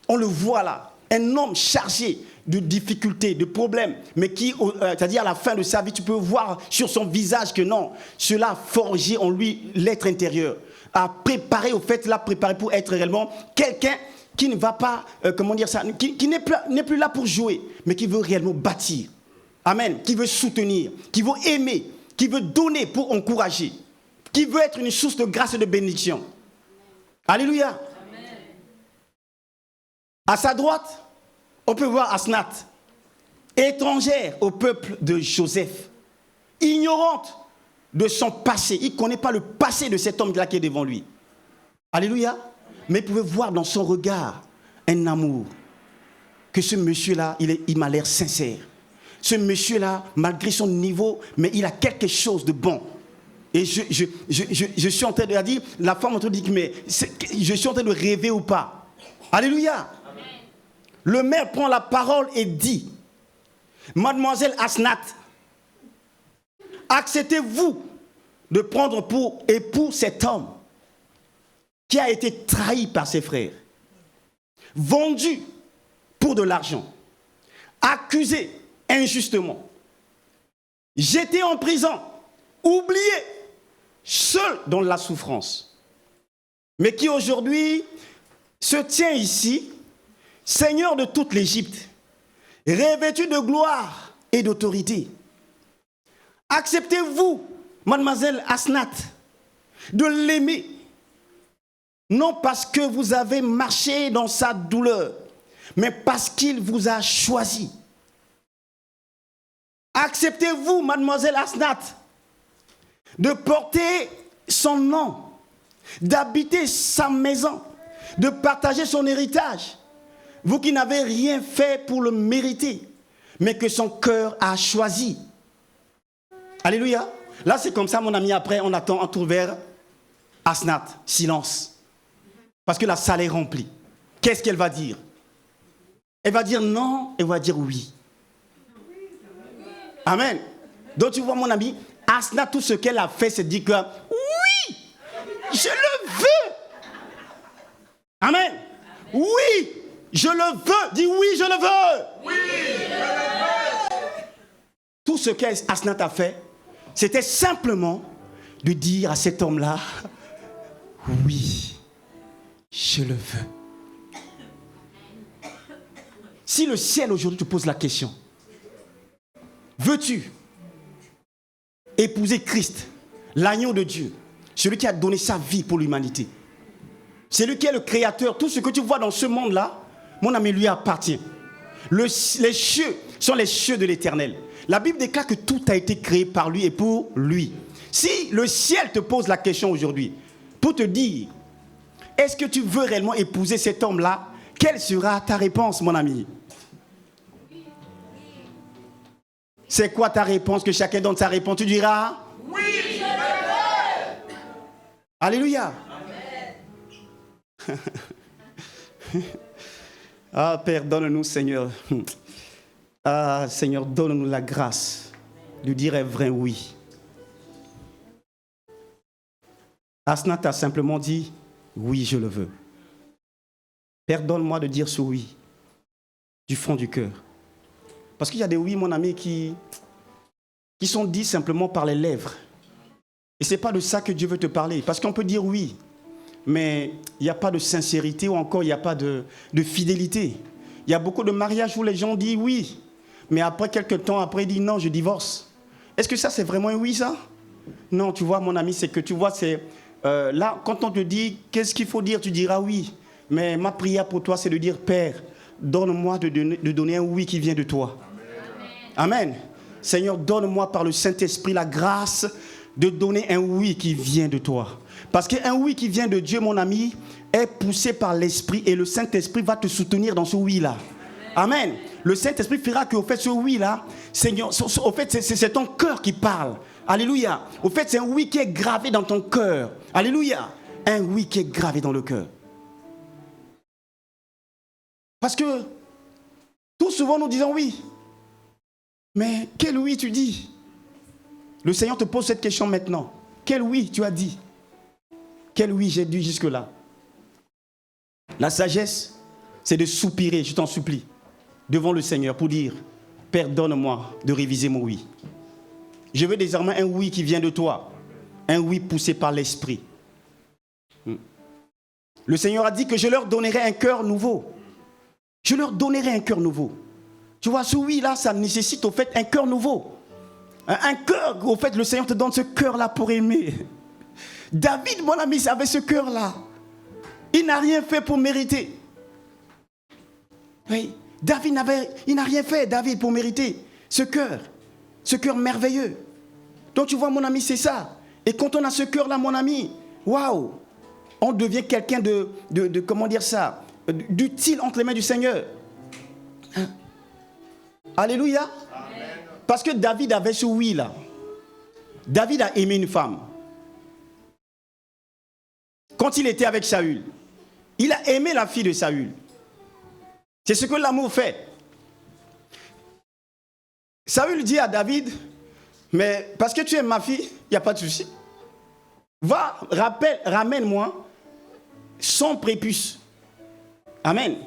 On le voit là, un homme chargé de difficultés, de problèmes, mais qui, c'est-à-dire à la fin de sa vie, tu peux voir sur son visage que non, cela a forgé en lui l'être intérieur, a préparé, au fait, l'a préparé pour être réellement quelqu'un qui ne va pas, qui n'est plus là pour jouer, mais qui veut réellement bâtir. Amen. Qui veut soutenir, qui veut aimer, qui veut donner pour encourager, qui veut être une source de grâce et de bénédiction. Alléluia. Amen. À sa droite, on peut voir Asnath, étrangère au peuple de Joseph, ignorante de son passé. Il ne connaît pas le passé de cet homme-là qui est devant lui. Alléluia. Mais il pouvait voir dans son regard un amour. Que ce monsieur-là, il m'a l'air sincère. Ce monsieur-là, malgré son niveau, mais il a quelque chose de bon. Et je suis en train de dire, la femme en train de dire, mais je suis en train de rêver ou pas. Alléluia. Amen. Le maire prend la parole et dit, Mademoiselle Asnath, acceptez-vous de prendre pour époux cet homme qui a été trahi par ses frères, vendu pour de l'argent, accusé injustement, jeté en prison, oublié, seul dans la souffrance, mais qui aujourd'hui se tient ici, Seigneur de toute l'Égypte, revêtu de gloire et d'autorité. Acceptez-vous, Mademoiselle Asnath, de l'aimer, non parce que vous avez marché dans sa douleur, mais parce qu'il vous a choisi. Acceptez-vous, Mademoiselle Asnath, de porter son nom, d'habiter sa maison, de partager son héritage. Vous qui n'avez rien fait pour le mériter, mais que son cœur a choisi. Alléluia. Là, c'est comme ça, mon ami. Après, on attend un tour vers Asnath. Silence. Parce que la salle est remplie. Qu'est-ce qu'elle va dire? Elle va dire non, elle va dire oui. Amen. Donc tu vois, mon ami, Asnath, tout ce qu'elle a fait, c'est dire que oui, je le veux. Amen. Oui, je le veux. Dis oui, je le veux. Oui, je le veux. Tout ce qu'Asnath a fait, c'était simplement de dire à cet homme-là, oui, je le veux. Si le ciel aujourd'hui te pose la question, veux-tu épouser Christ, l'agneau de Dieu, celui qui a donné sa vie pour l'humanité, celui qui est le créateur, tout ce que tu vois dans ce monde-là, mon ami, lui appartient. Les cieux sont les cieux de l'Éternel. La Bible déclare que tout a été créé par lui et pour lui. Si le ciel te pose la question aujourd'hui, pour te dire, est-ce que tu veux réellement épouser cet homme-là? Quelle sera ta réponse, mon ami? C'est quoi ta réponse? Que chacun donne sa réponse. Tu diras, oui, je le veux. Alléluia. Amen. Ah, Père, donne-nous, Seigneur. Ah, Seigneur, donne-nous la grâce de dire un vrai oui. Asnat a simplement dit, oui, je le veux. Père, donne-moi de dire ce oui, du fond du cœur. Parce qu'il y a des oui, mon ami, qui sont dits simplement par les lèvres. Et ce n'est pas de ça que Dieu veut te parler. Parce qu'on peut dire oui, mais il n'y a pas de sincérité ou encore il n'y a pas de fidélité. Il y a beaucoup de mariages où les gens disent oui, mais après quelques temps, après ils disent non, je divorce. Est-ce que ça, c'est vraiment un oui, ça? Non, tu vois, mon ami, c'est que tu vois, c'est là, quand on te dit qu'est-ce qu'il faut dire, tu diras oui. Mais ma prière pour toi, c'est de dire, Père, donne-moi de donner un oui qui vient de toi. Amen. Amen. Seigneur, donne-moi par le Saint-Esprit la grâce de donner un oui qui vient de toi. Parce qu'un oui qui vient de Dieu, mon ami, est poussé par l'Esprit et le Saint-Esprit va te soutenir dans ce oui-là. Amen. Le Saint-Esprit fera qu'au fait, ce oui-là, Seigneur, au fait, c'est ton cœur qui parle. Alléluia. Au fait, c'est un oui qui est gravé dans ton cœur. Alléluia. Un oui qui est gravé dans le cœur. Parce que tout souvent nous disons oui. Mais quel oui tu dis? Le Seigneur te pose cette question maintenant. Quel oui tu as dit? Quel oui j'ai dit jusque-là? La sagesse, c'est de soupirer, je t'en supplie, devant le Seigneur pour dire, Père, donne-moi de réviser mon oui. Je veux désormais un oui qui vient de toi. Un oui poussé par l'Esprit. Le Seigneur a dit que je leur donnerai un cœur nouveau. Je leur donnerai un cœur nouveau. Tu vois, ce oui-là, ça nécessite au fait un cœur nouveau. Un cœur, au fait, le Seigneur te donne ce cœur-là pour aimer. David, mon ami, avait ce cœur-là. Il n'a rien fait pour mériter. Oui, David il n'a rien fait, David, pour mériter ce cœur merveilleux. Donc tu vois, mon ami, c'est ça. Et quand on a ce cœur-là, mon ami, waouh, on devient quelqu'un de comment dire ça, d'utile entre les mains du Seigneur. Hein? Alléluia. Amen. Parce que David avait ce oui-là. David a aimé une femme. Quand il était avec Saül, il a aimé la fille de Saül. C'est ce que l'amour fait. Saül dit à David, mais parce que tu aimes ma fille, il n'y a pas de souci. Va, ramène-moi 100 prépuces. Amen.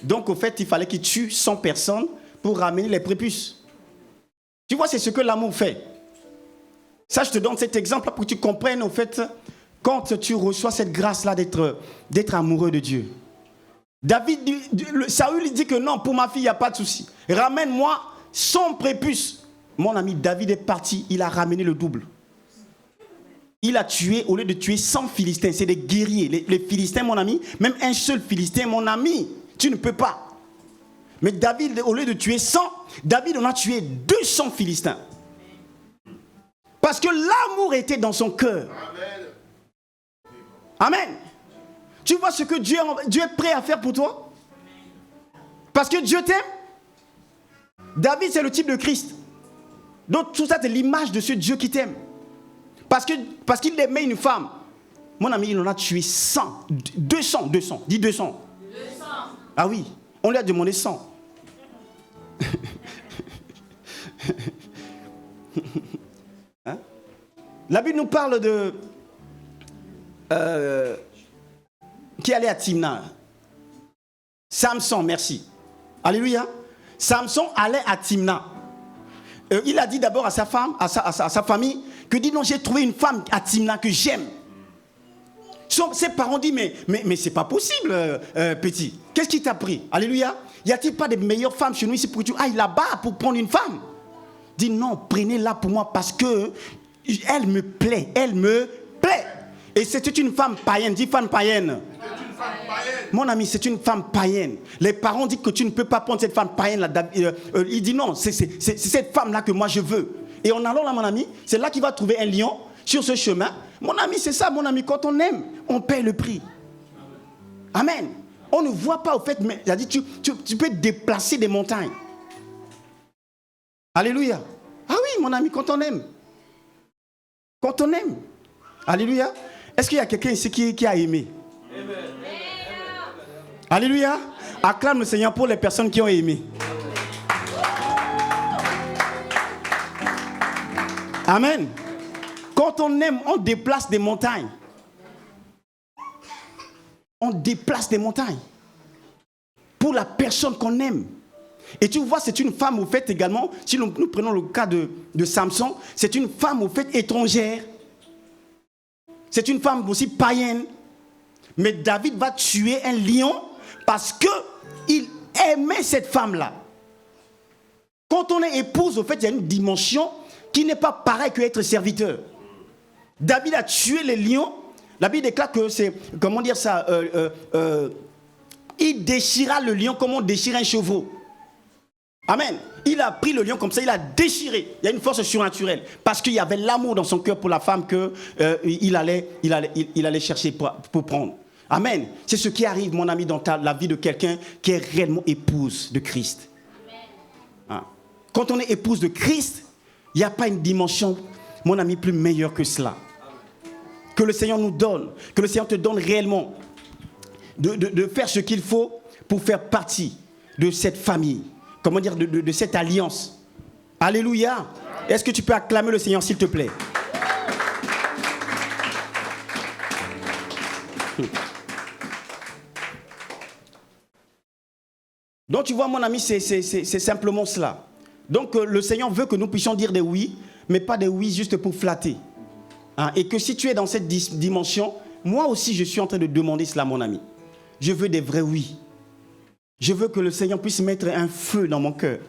Donc, au fait, il fallait qu'il tue 100 personnes pour ramener les prépuces. Tu vois, c'est ce que l'amour fait. Ça, je te donne cet exemple pour que tu comprennes, au fait, quand tu reçois cette grâce-là d'être amoureux de Dieu. Saül dit que non, pour ma fille, il n'y a pas de souci. Ramène-moi 100 prépuces. Mon ami David est parti, il a ramené le double. Il a tué, au lieu de tuer 100 Philistins, c'est des guerriers. Les Philistins, mon ami, même un seul Philistin, mon ami, tu ne peux pas. Mais David, au lieu de tuer 100, David en a tué 200 Philistins. Parce que l'amour était dans son cœur. Amen. Amen. Tu vois ce que Dieu est prêt à faire pour toi? Parce que Dieu t'aime. David, c'est le type de Christ. Donc tout ça, c'est l'image de ce Dieu qui t'aime. Parce qu'il aimait une femme. Mon ami, il en a tué 100. 200. Dis 200. 200. Ah oui, on lui a demandé 100. Hein? La Bible nous parle de... qui allait à Timna. Samson, merci. Alléluia. Samson allait à Timna. il a dit d'abord à sa femme, à sa famille, que dit non, j'ai trouvé une femme à Timna que j'aime. Ses parents disent, mais c'est pas possible, petit. Qu'est-ce qui t'a pris? Alléluia. Y a-t-il pas de meilleures femmes chez nous ici pour que tu ailles là-bas pour prendre une femme? Dis non, prenez-la pour moi parce que elle me plaît, elle me plaît. Et c'était une femme païenne, dis femme païenne. C'est une femme païenne. Mon ami, c'est une femme païenne. Les parents disent que tu ne peux pas prendre cette femme païenne là. Il dit non, c'est cette femme-là que moi je veux. Et en allant là, mon ami, c'est là qu'il va trouver un lion sur ce chemin. Mon ami, c'est ça, mon ami, quand on aime, on paie le prix. Amen. On ne voit pas au fait, mais il a dit, tu peux déplacer des montagnes. Alléluia. Ah oui, mon ami, quand on aime. Quand on aime. Alléluia. Est-ce qu'il y a quelqu'un ici qui a aimé? Amen. Alléluia. Acclame le Seigneur pour les personnes qui ont aimé. Amen. Quand on aime, on déplace des montagnes. On déplace des montagnes. Pour la personne qu'on aime. Et tu vois, c'est une femme au fait également, si nous prenons le cas de Samson, c'est une femme au fait étrangère. C'est une femme aussi païenne. Mais David va tuer un lion parce qu'il aimait cette femme-là. Quand on est épouse, au fait, il y a une dimension qui n'est pas pareille qu'être serviteur. David a tué les lions. La Bible déclare que c'est, comment dire ça, il déchira le lion comme on déchire un chevreau. Amen. Il a pris le lion comme ça, il a déchiré. Il y a une force surnaturelle. Parce qu'il y avait l'amour dans son cœur pour la femme qu'il allait chercher pour prendre. Amen. C'est ce qui arrive, mon ami, dans la vie de quelqu'un qui est réellement épouse de Christ. Hein? Quand on est épouse de Christ, il n'y a pas une dimension, mon ami, plus meilleure que cela. Que le Seigneur nous donne, que le Seigneur te donne réellement de faire ce qu'il faut pour faire partie de cette famille. Comment dire, de cette alliance. Alléluia. Est-ce que tu peux acclamer le Seigneur, s'il te plaît? Donc tu vois, mon ami, c'est simplement cela. Donc le Seigneur veut que nous puissions dire des oui, mais pas des oui juste pour flatter. Hein? Et que si tu es dans cette dimension, moi aussi je suis en train de demander cela, mon ami. Je veux des vrais oui. Je veux que le Seigneur puisse mettre un feu dans mon cœur.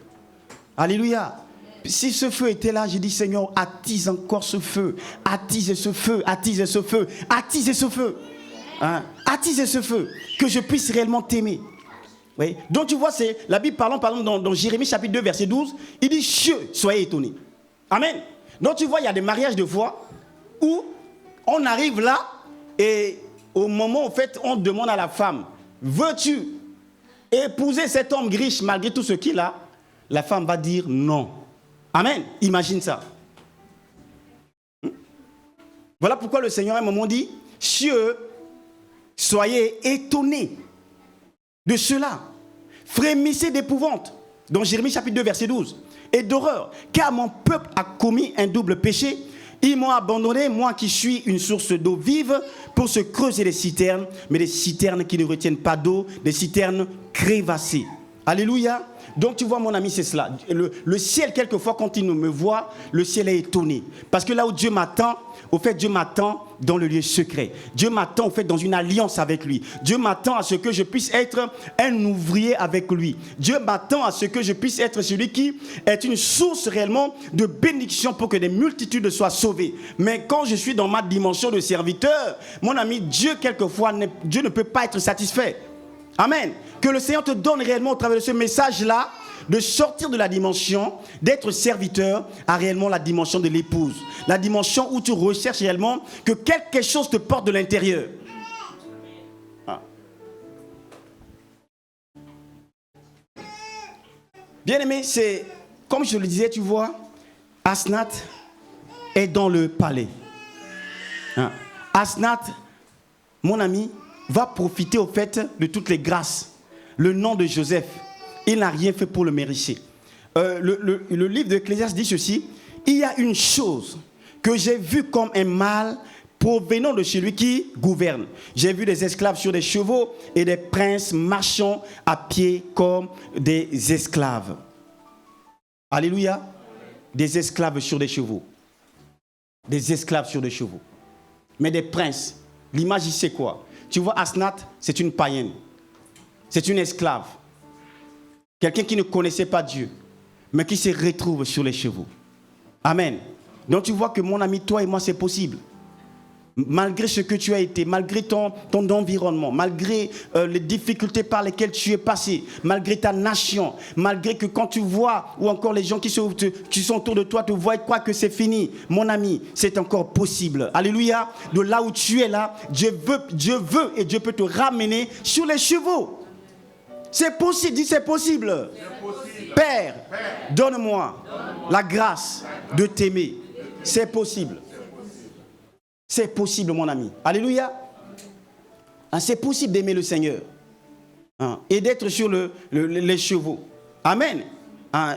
Alléluia. Si ce feu était là, j'ai dit, Seigneur, attise encore ce feu. Attise ce feu, attise ce feu, attise ce feu. Hein? Attise ce feu. Que je puisse réellement t'aimer. Oui. Donc tu vois, c'est la Bible parlant dans Jérémie chapitre 2, verset 12. Il dit, cieux, soyez étonnés. Amen. Donc tu vois, il y a des mariages de foi où on arrive là et au moment où en fait, on demande à la femme, veux-tu épouser cet homme riche malgré tout ce qu'il a? La femme va dire non. Amen. Imagine ça. Voilà pourquoi le Seigneur à un moment dit, cieux, soyez étonnés de cela. Frémissez d'épouvante. Dans Jérémie chapitre 2, verset 12. Et d'horreur. Car mon peuple a commis un double péché. Ils m'ont abandonné, moi qui suis une source d'eau vive, pour se creuser des citernes, mais des citernes qui ne retiennent pas d'eau, des citernes crévassées. Alléluia. Donc tu vois, mon ami, c'est cela. Le ciel, quelquefois, quand il me voit, le ciel est étonné. Parce que là où Dieu m'attend, au fait, Dieu m'attend dans le lieu secret. Dieu m'attend, au fait, dans une alliance avec lui. Dieu m'attend à ce que je puisse être un ouvrier avec lui. Dieu m'attend à ce que je puisse être celui qui est une source réellement de bénédiction pour que des multitudes soient sauvées. Mais quand je suis dans ma dimension de serviteur, mon ami, Dieu, quelquefois, Dieu ne peut pas être satisfait. Amen. Que le Seigneur te donne réellement au travers de ce message-là de sortir de la dimension d'être serviteur à réellement la dimension de l'épouse. La dimension où tu recherches réellement que quelque chose te porte de l'intérieur. Ah. Bien aimé, c'est comme je le disais, tu vois, Asnath est dans le palais. Ah. Asnath, mon ami, va profiter au fait de toutes les grâces. Le nom de Joseph, il n'a rien fait pour le mériter. Le livre de Ecclésiaste dit ceci: il y a une chose que j'ai vue comme un mal provenant de celui qui gouverne. J'ai vu des esclaves sur des chevaux et des princes marchant à pied comme des esclaves. Alléluia. des esclaves sur des chevaux. Des esclaves sur des chevaux. Mais des princes. L'image, c'est quoi? Tu vois, Asnath, c'est une païenne. C'est une esclave. Quelqu'un qui ne connaissait pas Dieu, mais qui se retrouve sur les chevaux. Amen. Donc tu vois que mon ami, toi et moi, c'est possible. Malgré ce que tu as été, malgré ton environnement, malgré les difficultés par lesquelles tu es passé, malgré ta nation, malgré que quand tu vois, ou encore les gens qui sont autour de toi te voient et croient que c'est fini, mon ami, c'est encore possible. Alléluia. De là où tu es là, Dieu veut et Dieu peut te ramener sur les chevaux. C'est possible, dis c'est possible. Père, donne-moi la grâce de t'aimer. C'est possible. C'est possible, mon ami. Alléluia. C'est possible d'aimer le Seigneur. Et d'être sur les chevaux. Amen.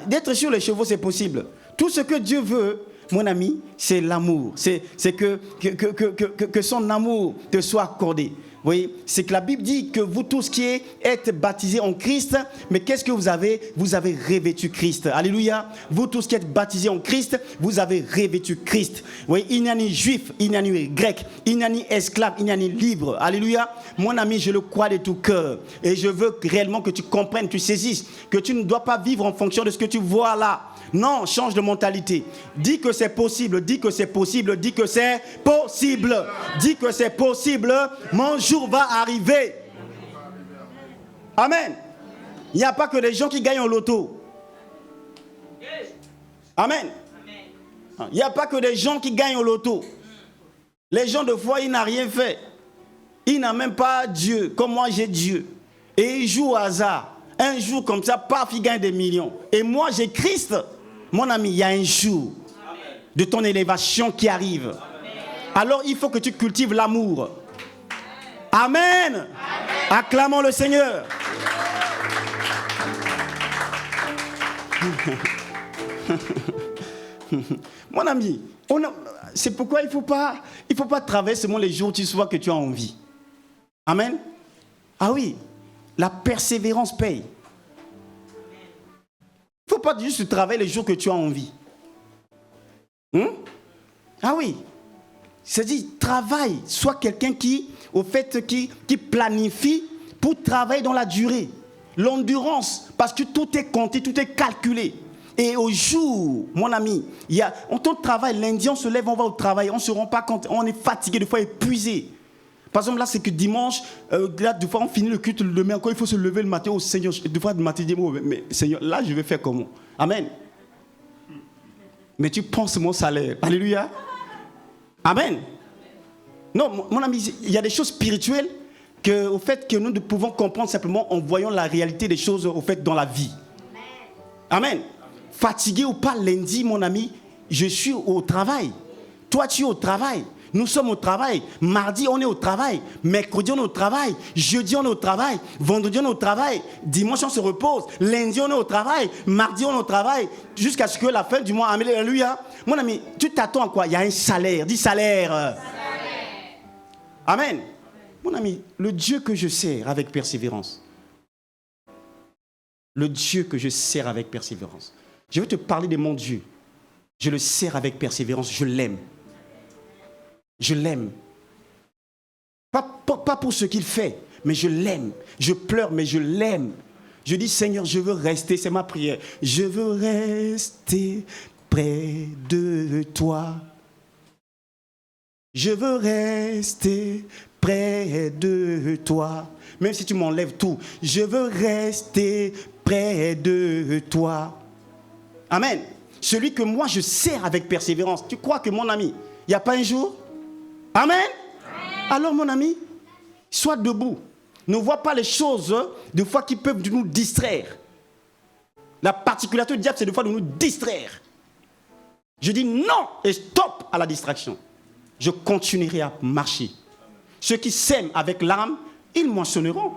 D'être sur les chevaux, c'est possible. Tout ce que Dieu veut, mon ami, c'est l'amour. C'est que son amour te soit accordé. Vous voyez, c'est que la Bible dit que vous tous qui êtes baptisés en Christ, mais qu'est-ce que vous avez? Vous avez revêtu Christ. Alléluia. Vous tous qui êtes baptisés en Christ, vous avez revêtu Christ. Vous voyez, il n'y a ni juif, il n'y a ni grec, il n'y a ni esclave, il n'y a ni libre. Alléluia. Mon ami, je le crois de tout cœur. Et je veux réellement que tu comprennes, tu saisisses, que tu ne dois pas vivre en fonction de ce que tu vois là. Non, change de mentalité. Dis que c'est possible, dis que c'est possible, dis que c'est possible. Dis que c'est possible, mon jour va arriver. Amen. Il n'y a pas que des gens qui gagnent au loto. Amen. Il n'y a pas que des gens qui gagnent au loto. Les gens de foi, ils n'ont rien fait. Ils n'ont même pas Dieu, comme moi j'ai Dieu. Et ils jouent au hasard. Un jour comme ça, paf, ils gagnent des millions. Et moi j'ai Christ. Mon ami, il y a un jour de ton élévation qui arrive. Alors il faut que tu cultives l'amour. Amen. Acclamons le Seigneur. Mon ami, c'est pourquoi il faut pas travailler seulement les jours où tu vois que tu as envie. Amen. Ah oui, la persévérance paye. Il ne faut pas juste travailler les jours que tu as envie. Ah oui. C'est-à-dire, travaille. Sois quelqu'un qui planifie pour travailler dans la durée. L'endurance, parce que tout est compté, tout est calculé. Et au jour, mon ami, on travaille, lundi, on se lève, on va au travail, on ne se rend pas compte, on est fatigué, des fois épuisé. Par exemple, là, c'est que dimanche, là, des fois, on finit le culte le demain, encore il faut se lever le matin au Seigneur. Des fois, le matin, je dis, mais Seigneur, là, je vais faire comment? Amen. Mais tu penses mon salaire. Alléluia. Amen. Non, mon ami, il y a des choses spirituelles au fait que nous ne pouvons comprendre simplement en voyant la réalité des choses au fait dans la vie. Amen. Fatigué ou pas, lundi, mon ami, je suis au travail. Toi, tu es au travail. Nous sommes au travail. Mardi, on est au travail. Mercredi, on est au travail. Jeudi, on est au travail. Vendredi, on est au travail. Dimanche, on se repose. Lundi, on est au travail. Mardi, on est au travail. Jusqu'à ce que la fin du mois. Alléluia. Mon ami, tu t'attends à quoi? Il y a un salaire. Dis salaire. Salaire. Amen. Mon ami, le Dieu que je sers avec persévérance. Le Dieu que je sers avec persévérance. Je veux te parler de mon Dieu. Je le sers avec persévérance. Je l'aime. Je l'aime. Pas pour ce qu'il fait, mais je l'aime. Je pleure, mais je l'aime. Je dis, Seigneur, je veux rester, c'est ma prière. Je veux rester près de toi. Je veux rester près de toi. Même si tu m'enlèves tout, je veux rester près de toi. Amen. Celui que moi je sers avec persévérance. Tu crois que mon ami, il n'y a pas un jour? Amen. Alors mon ami, sois debout. Ne vois pas les choses des fois qui peuvent nous distraire. La particularité du diable, c'est des fois de nous distraire. Je dis non et stop à la distraction. Je continuerai à marcher. Ceux qui sèment avec l'âme, ils moissonneront.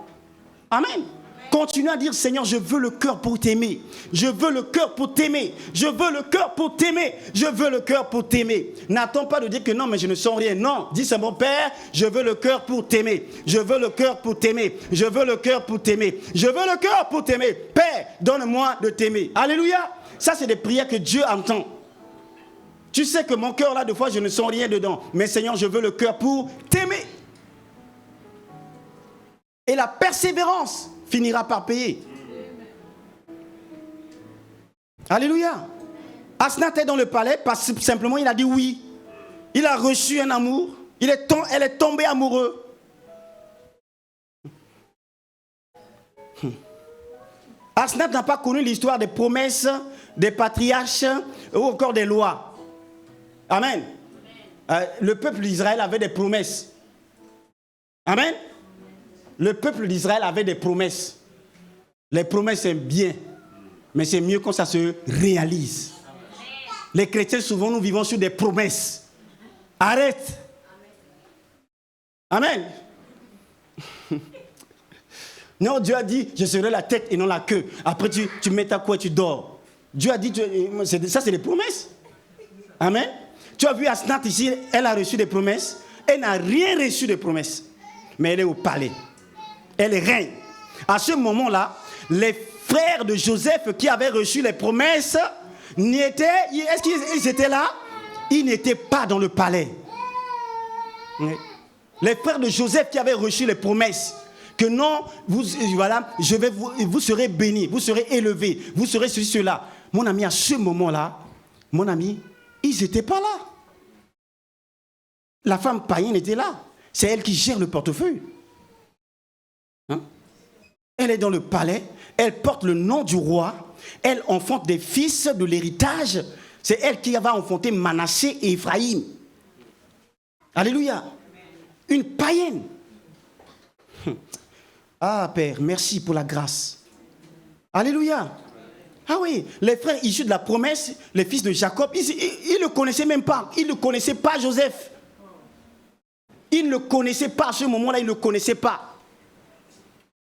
Amen. Continue à dire, Seigneur, je veux le cœur pour t'aimer. Je veux le cœur pour t'aimer. Je veux le cœur pour t'aimer. Je veux le cœur pour t'aimer. N'attends pas de dire que non, mais je ne sens rien. Non, dis c'est mon Père, je veux le cœur pour t'aimer. Je veux le cœur pour t'aimer. Je veux le cœur pour t'aimer. Je veux le cœur pour t'aimer. Père, donne-moi de t'aimer. Alléluia. Ça, c'est des prières que Dieu entend. Tu sais que mon cœur, là, des fois, je ne sens rien dedans. Mais Seigneur, je veux le cœur pour t'aimer. Et la persévérance finira par payer. Alléluia. Asnath est dans le palais parce que simplement il a dit oui. Il a reçu un amour. Elle est tombée amoureuse. Asnath n'a pas connu l'histoire des promesses des patriarches ou encore des lois. Amen. Le peuple d'Israël avait des promesses. Amen. Le peuple d'Israël avait des promesses. Les promesses, c'est bien. Mais c'est mieux quand ça se réalise. Les chrétiens, souvent, nous vivons sur des promesses. Arrête. Amen. Non, Dieu a dit, je serai la tête et non la queue. Après, tu mets ta couette et tu dors. Dieu a dit, ça c'est des promesses. Amen. Tu as vu Asnath ici, elle a reçu des promesses. Elle n'a rien reçu de promesses. Mais elle est au palais. Elle règne. À ce moment-là, les frères de Joseph qui avaient reçu les promesses, est-ce qu'ils étaient là? Ils n'étaient pas dans le palais. Les frères de Joseph qui avaient reçu les promesses, que non, vous serez bénis, vous serez élevés, vous serez ceci, cela. Mon ami, à ce moment-là, mon ami, ils n'étaient pas là. La femme païenne était là. C'est elle qui gère le portefeuille. Hein? Elle est dans le palais, elle porte le nom du roi, elle enfante des fils de l'héritage. C'est elle qui va enfanter Manassé et Ephraïm. Alléluia. Une païenne. Ah, Père, merci pour la grâce. Alléluia. Ah oui, les frères issus de la promesse, les fils de Jacob, ils ne le connaissaient même pas. Ils ne connaissaient pas Joseph. Ils ne le connaissaient pas. À ce moment-là, ils ne le connaissaient pas.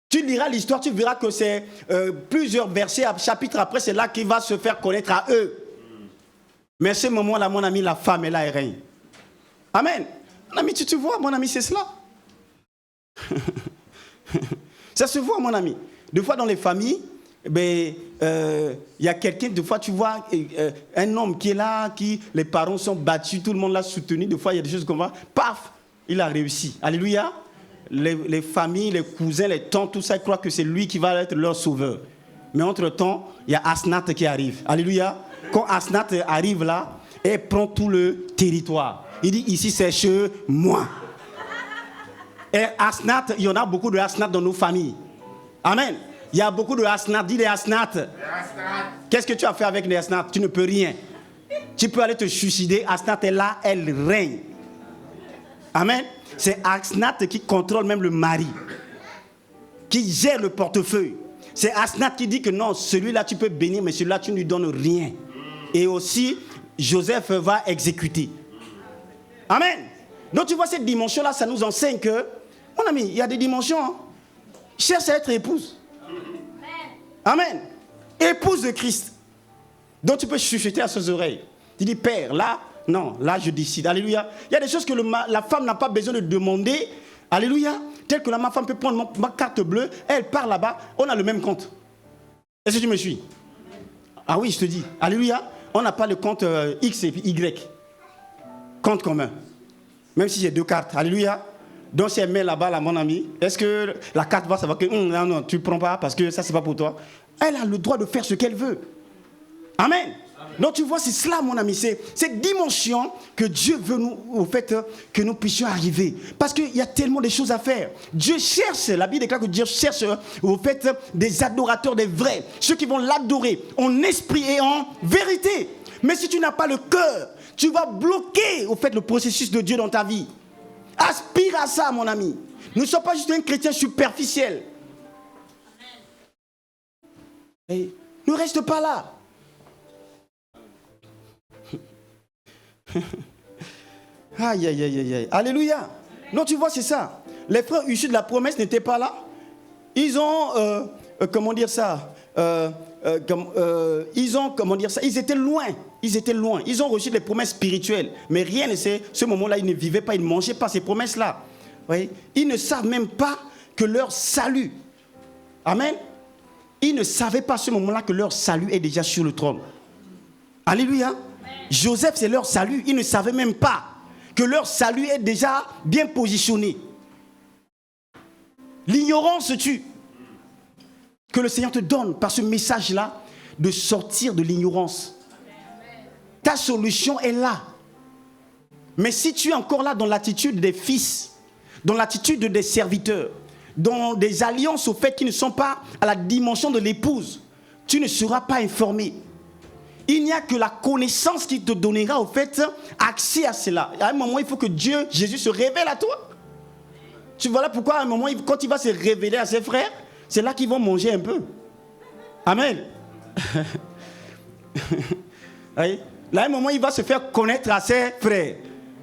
Tu liras l'histoire, tu verras que c'est plusieurs versets, chapitres après, c'est là qu'il va se faire connaître à eux. Mais à ce moment-là, mon ami, la femme est là et règne. Amen. Mon ami, tu te vois, mon ami, c'est cela. Ça se voit, mon ami. Des fois, dans les familles, y a quelqu'un, des fois, tu vois un homme qui est là, les parents sont battus, tout le monde l'a soutenu. Des fois, il y a des choses comme ça. Paf, il a réussi. Alléluia. Les familles, les cousins, les tantes, tout ça, ils croient que c'est lui qui va être leur sauveur. Mais entre-temps, il y a Asnath qui arrive. Alléluia. Quand Asnath arrive là, elle prend tout le territoire. Il dit, ici, c'est chez moi. Et Asnath, il y en a beaucoup de Asnath dans nos familles. Amen. Il y a beaucoup de Asnath. Dis les Asnath. Qu'est-ce que tu as fait avec les Asnath? Tu ne peux rien. Tu peux aller te suicider. Asnath est là, elle règne. Amen. C'est Asnath qui contrôle même le mari, qui gère le portefeuille. C'est Asnath qui dit que non, celui-là tu peux bénir, mais celui-là tu ne lui donnes rien. Et aussi, Joseph va exécuter. Amen. Donc tu vois cette dimension-là, ça nous enseigne que, mon ami, il y a des dimensions. Hein. Cherche à être épouse. Amen. Épouse de Christ. Donc tu peux chuchoter à ses oreilles. Tu dis, Père, là, non, là je décide. Alléluia. Il y a des choses que la femme n'a pas besoin de demander. Alléluia. Tel que ma femme peut prendre ma carte bleue, elle part là-bas, on a le même compte. Est-ce que tu me suis? Ah oui, je te dis. Alléluia. On n'a pas le compte X et Y. Compte commun. Même si j'ai deux cartes. Alléluia. Donc si elle met là-bas, là, mon ami, est-ce que la carte va savoir que non, tu ne prends pas parce que ça, c'est pas pour toi. Elle a le droit de faire ce qu'elle veut. Amen. Donc tu vois, c'est cela, mon ami, c'est cette dimension que Dieu veut nous, au fait, que nous puissions arriver. Parce qu'il y a tellement de choses à faire. Dieu cherche, la Bible déclare que Dieu cherche, au fait, des adorateurs, des vrais, ceux qui vont l'adorer en esprit et en vérité. Mais si tu n'as pas le cœur, tu vas bloquer, au fait, le processus de Dieu dans ta vie. Aspire à ça, mon ami. Nous ne sommes pas juste un chrétien superficiel. Et ne reste pas là. Aïe, aïe, aïe, aïe. Alléluia. Non, tu vois, c'est ça. Les frères issus de la promesse n'étaient pas là. Ils ont, comment dire ça ils étaient loin. Ils étaient loin. Ils ont reçu des promesses spirituelles. Mais rien ne sait. Ce moment-là, ils ne vivaient pas, ils ne mangeaient pas ces promesses-là. Oui? Ils ne savent même pas que leur salut. Amen. Ils ne savaient pas à ce moment-là que leur salut est déjà sur le trône. Alléluia. Joseph, c'est leur salut. Ils ne savaient même pas que leur salut est déjà bien positionné. L'ignorance tue. Que le Seigneur te donne par ce message-là de sortir de l'ignorance. Ta solution est là. Mais si tu es encore là dans l'attitude des fils, dans l'attitude des serviteurs, dans des alliances au fait qui ne sont pas à la dimension de l'épouse, tu ne seras pas informé. Il n'y a que la connaissance qui te donnera au fait accès à cela. À un moment, il faut que Dieu, Jésus se révèle à toi. Tu vois là pourquoi à un moment, quand il va se révéler à ses frères, c'est là qu'ils vont manger un peu. Amen. Là, à un moment, il va se faire connaître à ses frères.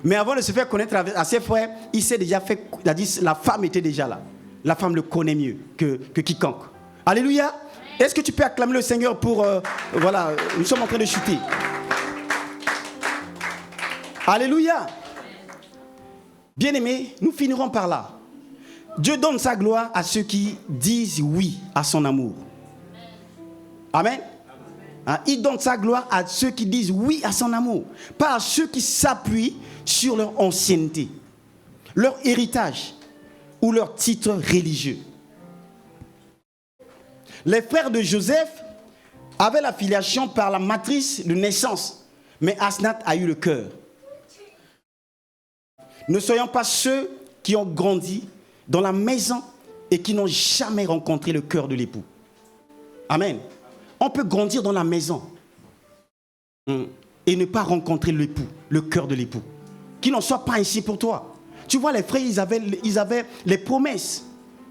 Mais avant de se faire connaître à ses frères, il s'est déjà fait, il a dit, la femme était déjà là. La femme le connaît mieux que quiconque. Alléluia. Est-ce que tu peux acclamer le Seigneur pour... voilà, nous sommes en train de chuter. Alléluia. Bien-aimés, nous finirons par là. Dieu donne sa gloire à ceux qui disent oui à son amour. Amen. Il donne sa gloire à ceux qui disent oui à son amour. Pas à ceux qui s'appuient sur leur ancienneté, leur héritage ou leur titre religieux. Les frères de Joseph avaient la filiation par la matrice de naissance, mais Asnath a eu le cœur. Ne soyons pas ceux qui ont grandi dans la maison et qui n'ont jamais rencontré le cœur de l'époux. Amen. On peut grandir dans la maison et ne pas rencontrer l'époux, le cœur de l'époux. Qu'il n'en soit pas ainsi pour toi. Tu vois, les frères, ils avaient les promesses.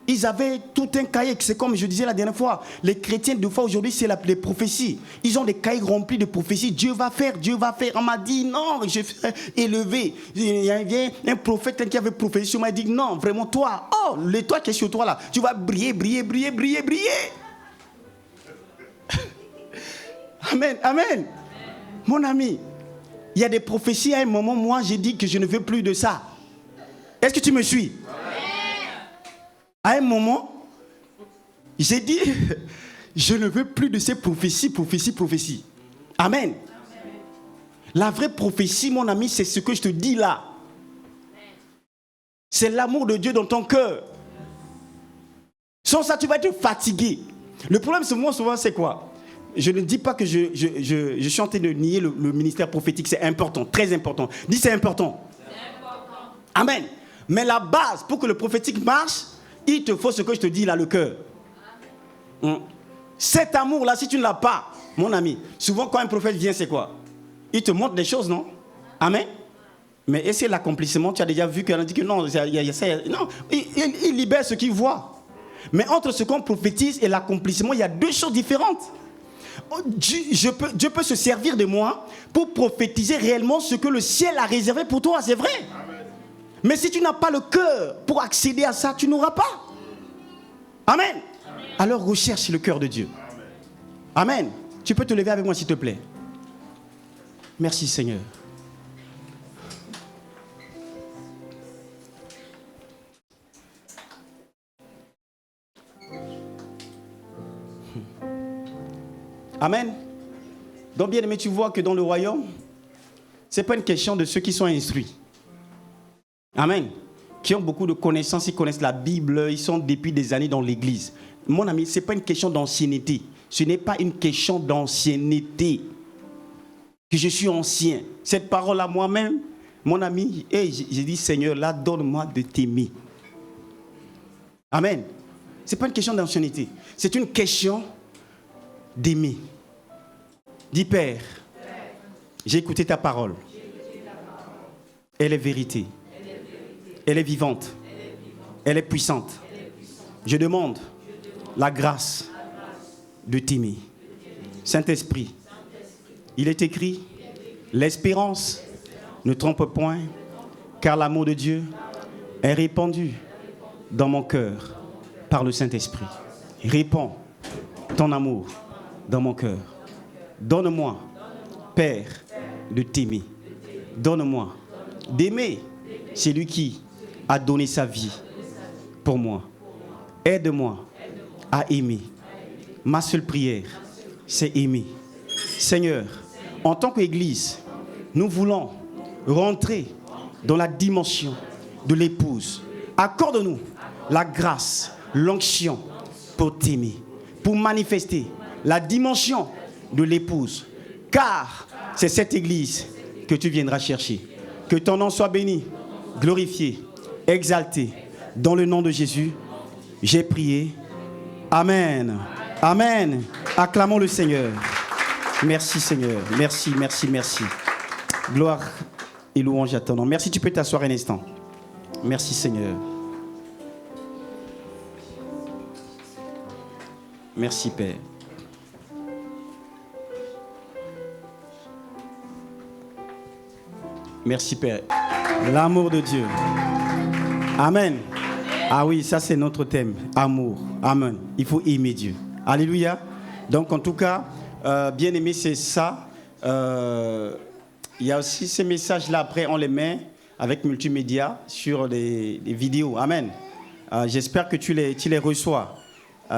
Ils avaient tout un cahier. C'est comme je disais la dernière fois. Les chrétiens, de fois aujourd'hui, c'est les prophéties. Ils ont des cahiers remplis de prophéties. Dieu va faire, Dieu va faire. On m'a dit non, je vais élever. Il y a un prophète qui avait prophétisé sur moi. Il dit non, vraiment toi. Oh, l'étoile qui est sur toi là. Tu vas briller, briller, briller, briller, briller. Amen, amen. Mon ami, il y a des prophéties. À un moment, moi, j'ai dit que je ne veux plus de ça. Est-ce que tu me suis? À un moment, j'ai dit, je ne veux plus de ces prophéties, prophéties, prophéties. Amen. La vraie prophétie, mon ami, c'est ce que je te dis là. C'est l'amour de Dieu dans ton cœur. Sans ça, tu vas être fatigué. Le problème, souvent, c'est quoi? Je ne dis pas que je suis en train de nier le ministère prophétique. C'est important, très important. Dis, c'est important. C'est important. Amen. Mais la base, pour que le prophétique marche, il te faut ce que je te dis là, le cœur. Cet amour-là, si tu ne l'as pas, mon ami, souvent quand un prophète vient, c'est quoi? Il te montre des choses, non? Amen. Mais est-ce que l'accomplissement, tu as déjà vu qu'il a dit que non, non, il libère ce qu'il voit. Mais entre ce qu'on prophétise et l'accomplissement, il y a deux choses différentes. Dieu peut se servir de moi pour prophétiser réellement ce que le ciel a réservé pour toi, c'est vrai. Amen. Mais si tu n'as pas le cœur pour accéder à ça, tu n'auras pas. Amen. Amen. Alors recherche le cœur de Dieu. Amen. Amen. Tu peux te lever avec moi s'il te plaît. Merci Seigneur. Amen. Donc bien aimé, tu vois que dans le royaume, ce n'est pas une question de ceux qui sont instruits. Amen. Qui ont beaucoup de connaissances, ils connaissent la Bible, ils sont depuis des années dans l'église. Mon ami, ce n'est pas une question d'ancienneté. Ce n'est pas une question d'ancienneté. Que je suis ancien. Cette parole à moi-même, mon ami, j'ai dit Seigneur, là, donne-moi de t'aimer. Amen. Ce n'est pas une question d'ancienneté. C'est une question d'aimer. Dis Père, j'ai écouté ta parole. Elle est vérité. Elle est vivante. Elle est puissante. Je demande la grâce de t'aimer. Saint-Esprit, il est écrit, l'espérance ne trompe point, car l'amour de Dieu est répandu dans mon cœur par le Saint-Esprit. Répands ton amour dans mon cœur. Donne-moi, Père, de t'aimer. Donne-moi d'aimer celui qui a donné sa vie pour moi. Aide-moi à aimer. Ma seule prière, c'est aimer. Seigneur, En tant qu'Église, nous voulons rentrer dans la dimension de l'épouse. Accorde-nous la grâce, l'onction pour t'aimer, pour manifester la dimension de l'épouse. Car c'est cette Église que tu viendras chercher. Que ton nom soit béni, glorifié, exalté. Dans le nom de Jésus, j'ai prié. Amen. Amen. Acclamons le Seigneur. Merci Seigneur. Merci, merci, merci. Gloire et louange à ton nom. Merci, tu peux t'asseoir un instant. Merci Seigneur. Merci Père. Merci Père. L'amour de Dieu. Amen. Ah oui, ça c'est notre thème. Amour. Amen. Il faut aimer Dieu. Alléluia. Donc en tout cas, bien aimé, c'est ça. Il y a aussi ces messages-là, après on les met avec multimédia sur des vidéos. Amen. J'espère que tu les reçois.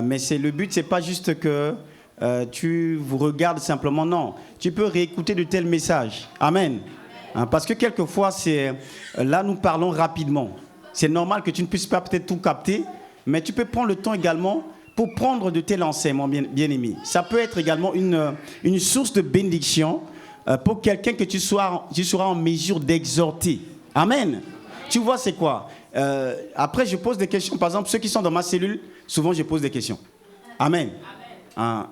Mais le but, c'est pas juste que tu vous regardes simplement. Non, tu peux réécouter de tels messages. Amen. Parce que quelquefois, là nous parlons rapidement. C'est normal que tu ne puisses pas peut-être tout capter, mais tu peux prendre le temps également pour prendre de tels enseignements, bien aimés. Ça peut être également une source de bénédiction pour quelqu'un que tu seras en mesure d'exhorter. Amen. Tu vois, c'est quoi? Après, je pose des questions. Par exemple, ceux qui sont dans ma cellule, souvent, je pose des questions. Amen.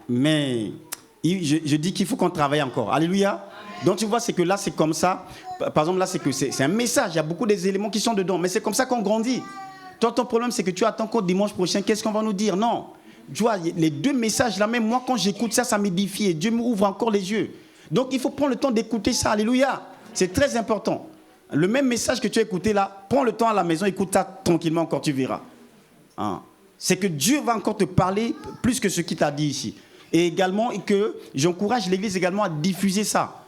Mais je dis qu'il faut qu'on travaille encore. Alléluia. Donc, tu vois, c'est que là, c'est comme ça. Par exemple, là, c'est un message. Il y a beaucoup des éléments qui sont dedans. Mais c'est comme ça qu'on grandit. Toi, ton problème, c'est que tu attends qu'au dimanche prochain, qu'est-ce qu'on va nous dire? Non. Tu vois, les deux messages là, même moi, quand j'écoute ça, ça m'édifie. Et Dieu m'ouvre encore les yeux. Donc, il faut prendre le temps d'écouter ça. Alléluia. C'est très important. Le même message que tu as écouté là, prends le temps à la maison, écoute ça tranquillement encore, tu verras. C'est que Dieu va encore te parler plus que ce qu'il t'a dit ici. Et également, que j'encourage l'Église également à diffuser ça.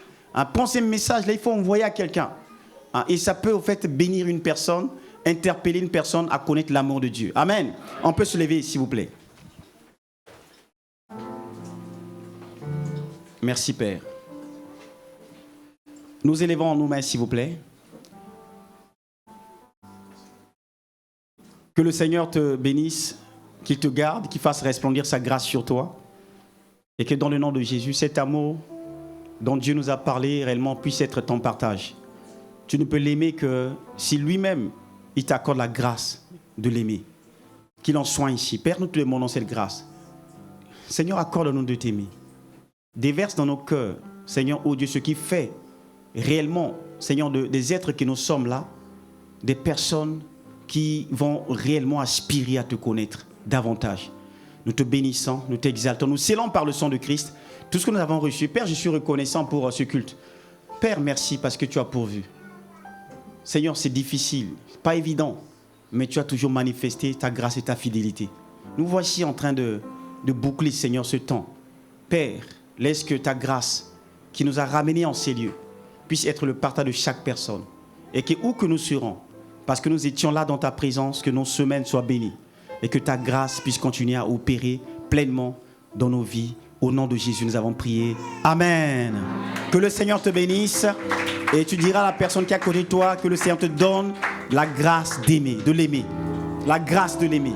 Prends ces messages-là, il faut envoyer à quelqu'un. Et ça peut, au fait, bénir une personne, interpeller une personne à connaître l'amour de Dieu. Amen. On peut se lever, s'il vous plaît. Merci, Père. Nous élevons nos mains, s'il vous plaît. Que le Seigneur te bénisse, qu'il te garde, qu'il fasse resplendir sa grâce sur toi. Et que dans le nom de Jésus, cet amour dont Dieu nous a parlé réellement puisse être ton partage. Tu ne peux l'aimer que si lui-même, il t'accorde la grâce de l'aimer. Qu'il en soit ici. Père, nous te demandons cette grâce. Seigneur, accorde-nous de t'aimer. Déverse dans nos cœurs, Seigneur, oh Dieu, ce qui fait réellement, Seigneur, des êtres que nous sommes là, des personnes qui vont réellement aspirer à te connaître davantage. Nous te bénissons, nous t'exaltons, nous scellons par le sang de Christ tout ce que nous avons reçu. Père, je suis reconnaissant pour ce culte. Père, merci parce que tu as pourvu. Seigneur, c'est difficile, pas évident, mais tu as toujours manifesté ta grâce et ta fidélité. Nous voici en train de boucler, Seigneur, ce temps. Père, laisse que ta grâce qui nous a ramenés en ces lieux puisse être le partage de chaque personne. Et que où que nous serons, parce que nous étions là dans ta présence, que nos semaines soient bénies. Et que ta grâce puisse continuer à opérer pleinement dans nos vies. Au nom de Jésus, nous avons prié. Amen. Que le Seigneur te bénisse. Et tu diras à la personne qui est à côté de toi que le Seigneur te donne la grâce d'aimer, de l'aimer. La grâce de l'aimer.